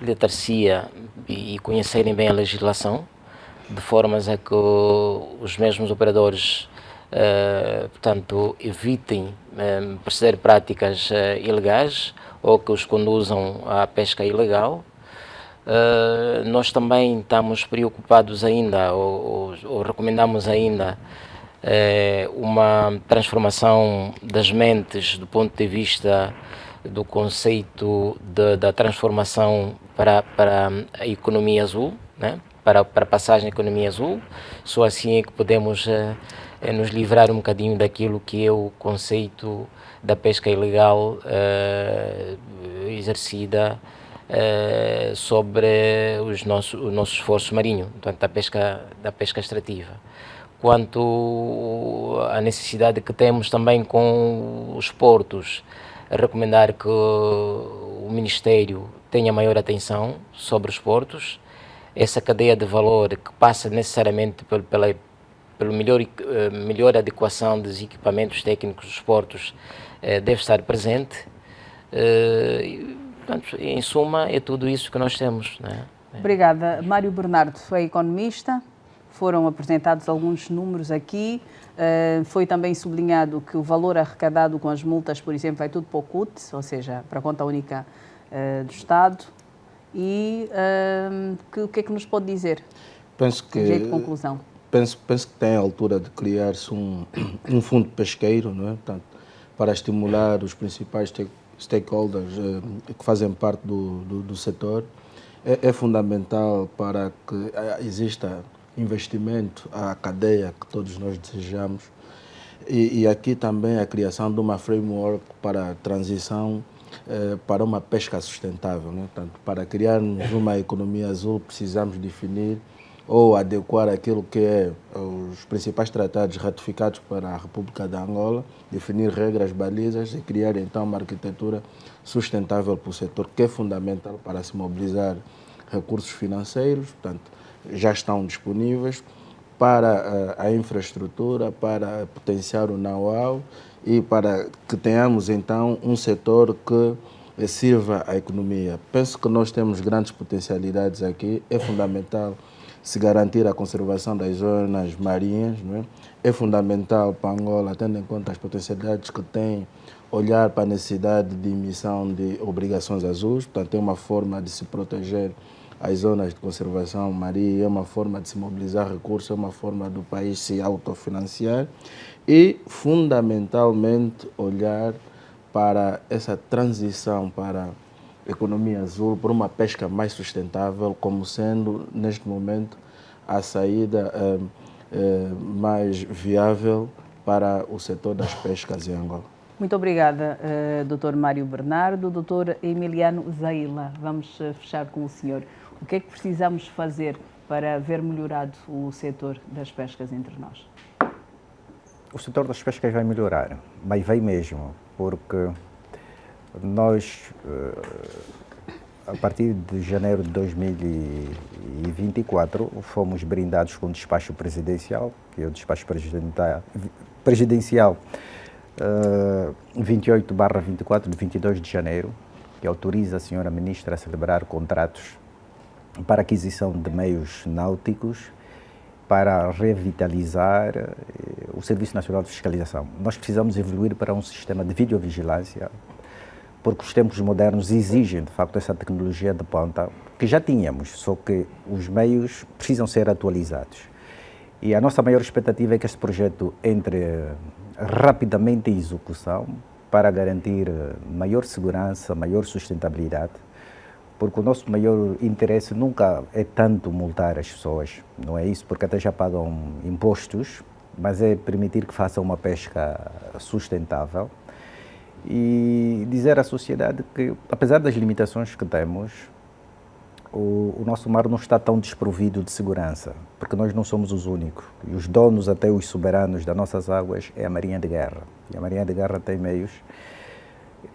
literacia e conhecerem bem a legislação, de formas a que os mesmos operadores, portanto, evitem proceder práticas ilegais ou que os conduzam à pesca ilegal. Nós também estamos preocupados ainda, ou recomendamos ainda, uma transformação das mentes do ponto de vista do conceito da transformação para a economia azul, né? para a passagem à economia azul. Só assim é que podemos nos livrar um bocadinho daquilo que é o conceito da pesca ilegal exercida sobre o nosso esforço marinho, portanto, da pesca extrativa. Quanto à necessidade que temos também com os portos, recomendar que o Ministério tenha maior atenção sobre os portos, essa cadeia de valor que passa necessariamente pela melhor adequação dos equipamentos técnicos dos portos deve estar presente. Portanto, em suma, é tudo isso que nós temos, né? Obrigada. Mário Bernardo é economista, foram apresentados alguns números aqui. Foi também sublinhado que o valor arrecadado com as multas, por exemplo, vai tudo para o CUT, ou seja, para a conta única do Estado. E o que é que nos pode dizer? Penso que, em jeito de conclusão. Penso que tem a altura de criar-se um fundo pesqueiro, não é? Portanto, para estimular os principais stakeholders que fazem parte do setor. É fundamental para que exista investimento à cadeia que todos nós desejamos. E aqui também a criação de uma framework para a transição para uma pesca sustentável, né? Portanto, para criarmos uma economia azul, precisamos definir ou adequar aquilo que é os principais tratados ratificados para a República de Angola, definir regras, balizas e criar então uma arquitetura sustentável para o setor, que é fundamental para se mobilizar recursos financeiros, portanto, já estão disponíveis para a infraestrutura, para potenciar o know-how e para que tenhamos então um setor que sirva à economia. Penso que nós temos grandes potencialidades aqui, é fundamental se garantir a conservação das zonas marinhas, não é? É fundamental para Angola, tendo em conta as potencialidades que tem, olhar para a necessidade de emissão de obrigações azuis, portanto é uma forma de se proteger as zonas de conservação marinha, é uma forma de se mobilizar recursos, é uma forma do país se autofinanciar e, fundamentalmente, olhar para essa transição para a economia azul, por uma pesca mais sustentável, como sendo, neste momento, a saída mais viável para o setor das pescas em Angola. Muito obrigada, Dr. Mário Bernardo. Dr. Emiliano Zaila, vamos fechar com o senhor. O que é que precisamos fazer para ver melhorado o setor das pescas entre nós? O setor das pescas vai melhorar, mas vai mesmo, porque nós, a partir de janeiro de 2024, fomos brindados com o despacho presidencial, que é o despacho presidencial 28/24 de 22 de janeiro, que autoriza a senhora ministra a celebrar contratos para aquisição de meios náuticos para revitalizar o Serviço Nacional de Fiscalização. Nós precisamos evoluir para um sistema de videovigilância, porque os tempos modernos exigem, de facto, essa tecnologia de ponta, que já tínhamos, só que os meios precisam ser atualizados. E a nossa maior expectativa é que este projeto entre rapidamente em execução para garantir maior segurança, maior sustentabilidade, porque o nosso maior interesse nunca é tanto multar as pessoas, não é isso, porque até já pagam impostos, mas é permitir que façam uma pesca sustentável e dizer à sociedade que, apesar das limitações que temos, o nosso mar não está tão desprovido de segurança, porque nós não somos os únicos. E os donos, até os soberanos das nossas águas, é a Marinha de Guerra. E a Marinha de Guerra tem meios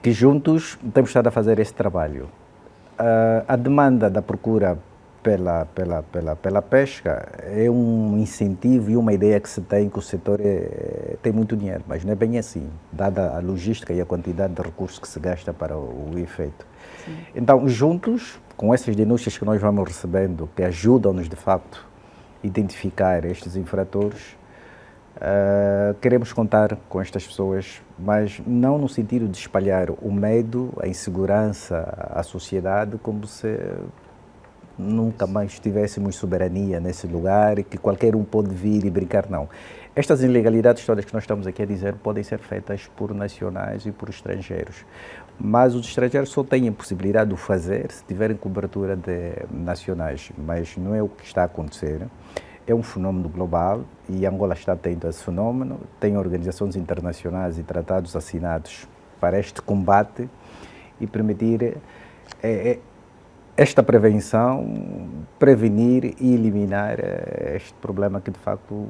que juntos temos estado a fazer esse trabalho. A demanda da procura pela pesca é um incentivo e uma ideia que se tem que o setor tem muito dinheiro, mas não é bem assim, dada a logística e a quantidade de recursos que se gasta para o efeito. Sim. Então, juntos, com essas denúncias que nós vamos recebendo, que ajudam-nos, de facto, a identificar estes infratores, queremos contar com estas pessoas, mas não no sentido de espalhar o medo, a insegurança à sociedade, como se nunca mais tivéssemos soberania nesse lugar e que qualquer um pode vir e brincar, não. Estas ilegalidades todas que nós estamos aqui a dizer podem ser feitas por nacionais e por estrangeiros, mas os estrangeiros só têm a possibilidade de o fazer se tiverem cobertura de nacionais, mas não é o que está a acontecer. É um fenómeno global e Angola está atento a esse fenómeno, tem organizações internacionais e tratados assinados para este combate e permitir esta prevenção, prevenir e eliminar este problema que, de facto,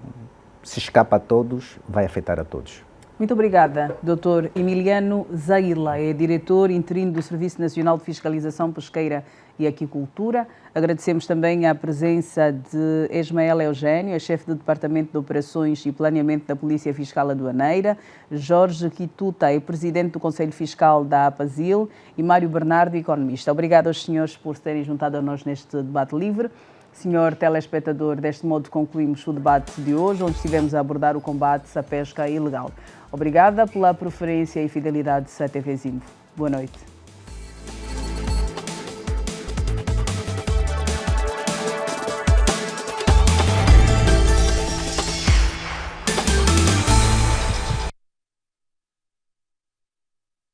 se escapa a todos, vai afetar a todos. Muito obrigada, Dr. Emiliano Zaila, é diretor interino do Serviço Nacional de Fiscalização Pesqueira e Aquicultura. Agradecemos também a presença de Ismael Eugênio, é chefe do Departamento de Operações e Planeamento da Polícia Fiscal Aduaneira, Jorge Quituta, é presidente do Conselho Fiscal da APASIL e Mário Bernardo, economista. Obrigado aos senhores por se terem juntado a nós neste debate livre. Senhor telespectador, deste modo concluímos o debate de hoje, onde estivemos a abordar o combate à pesca ilegal. Obrigada pela preferência e fidelidade à TV Zimbo. Boa noite.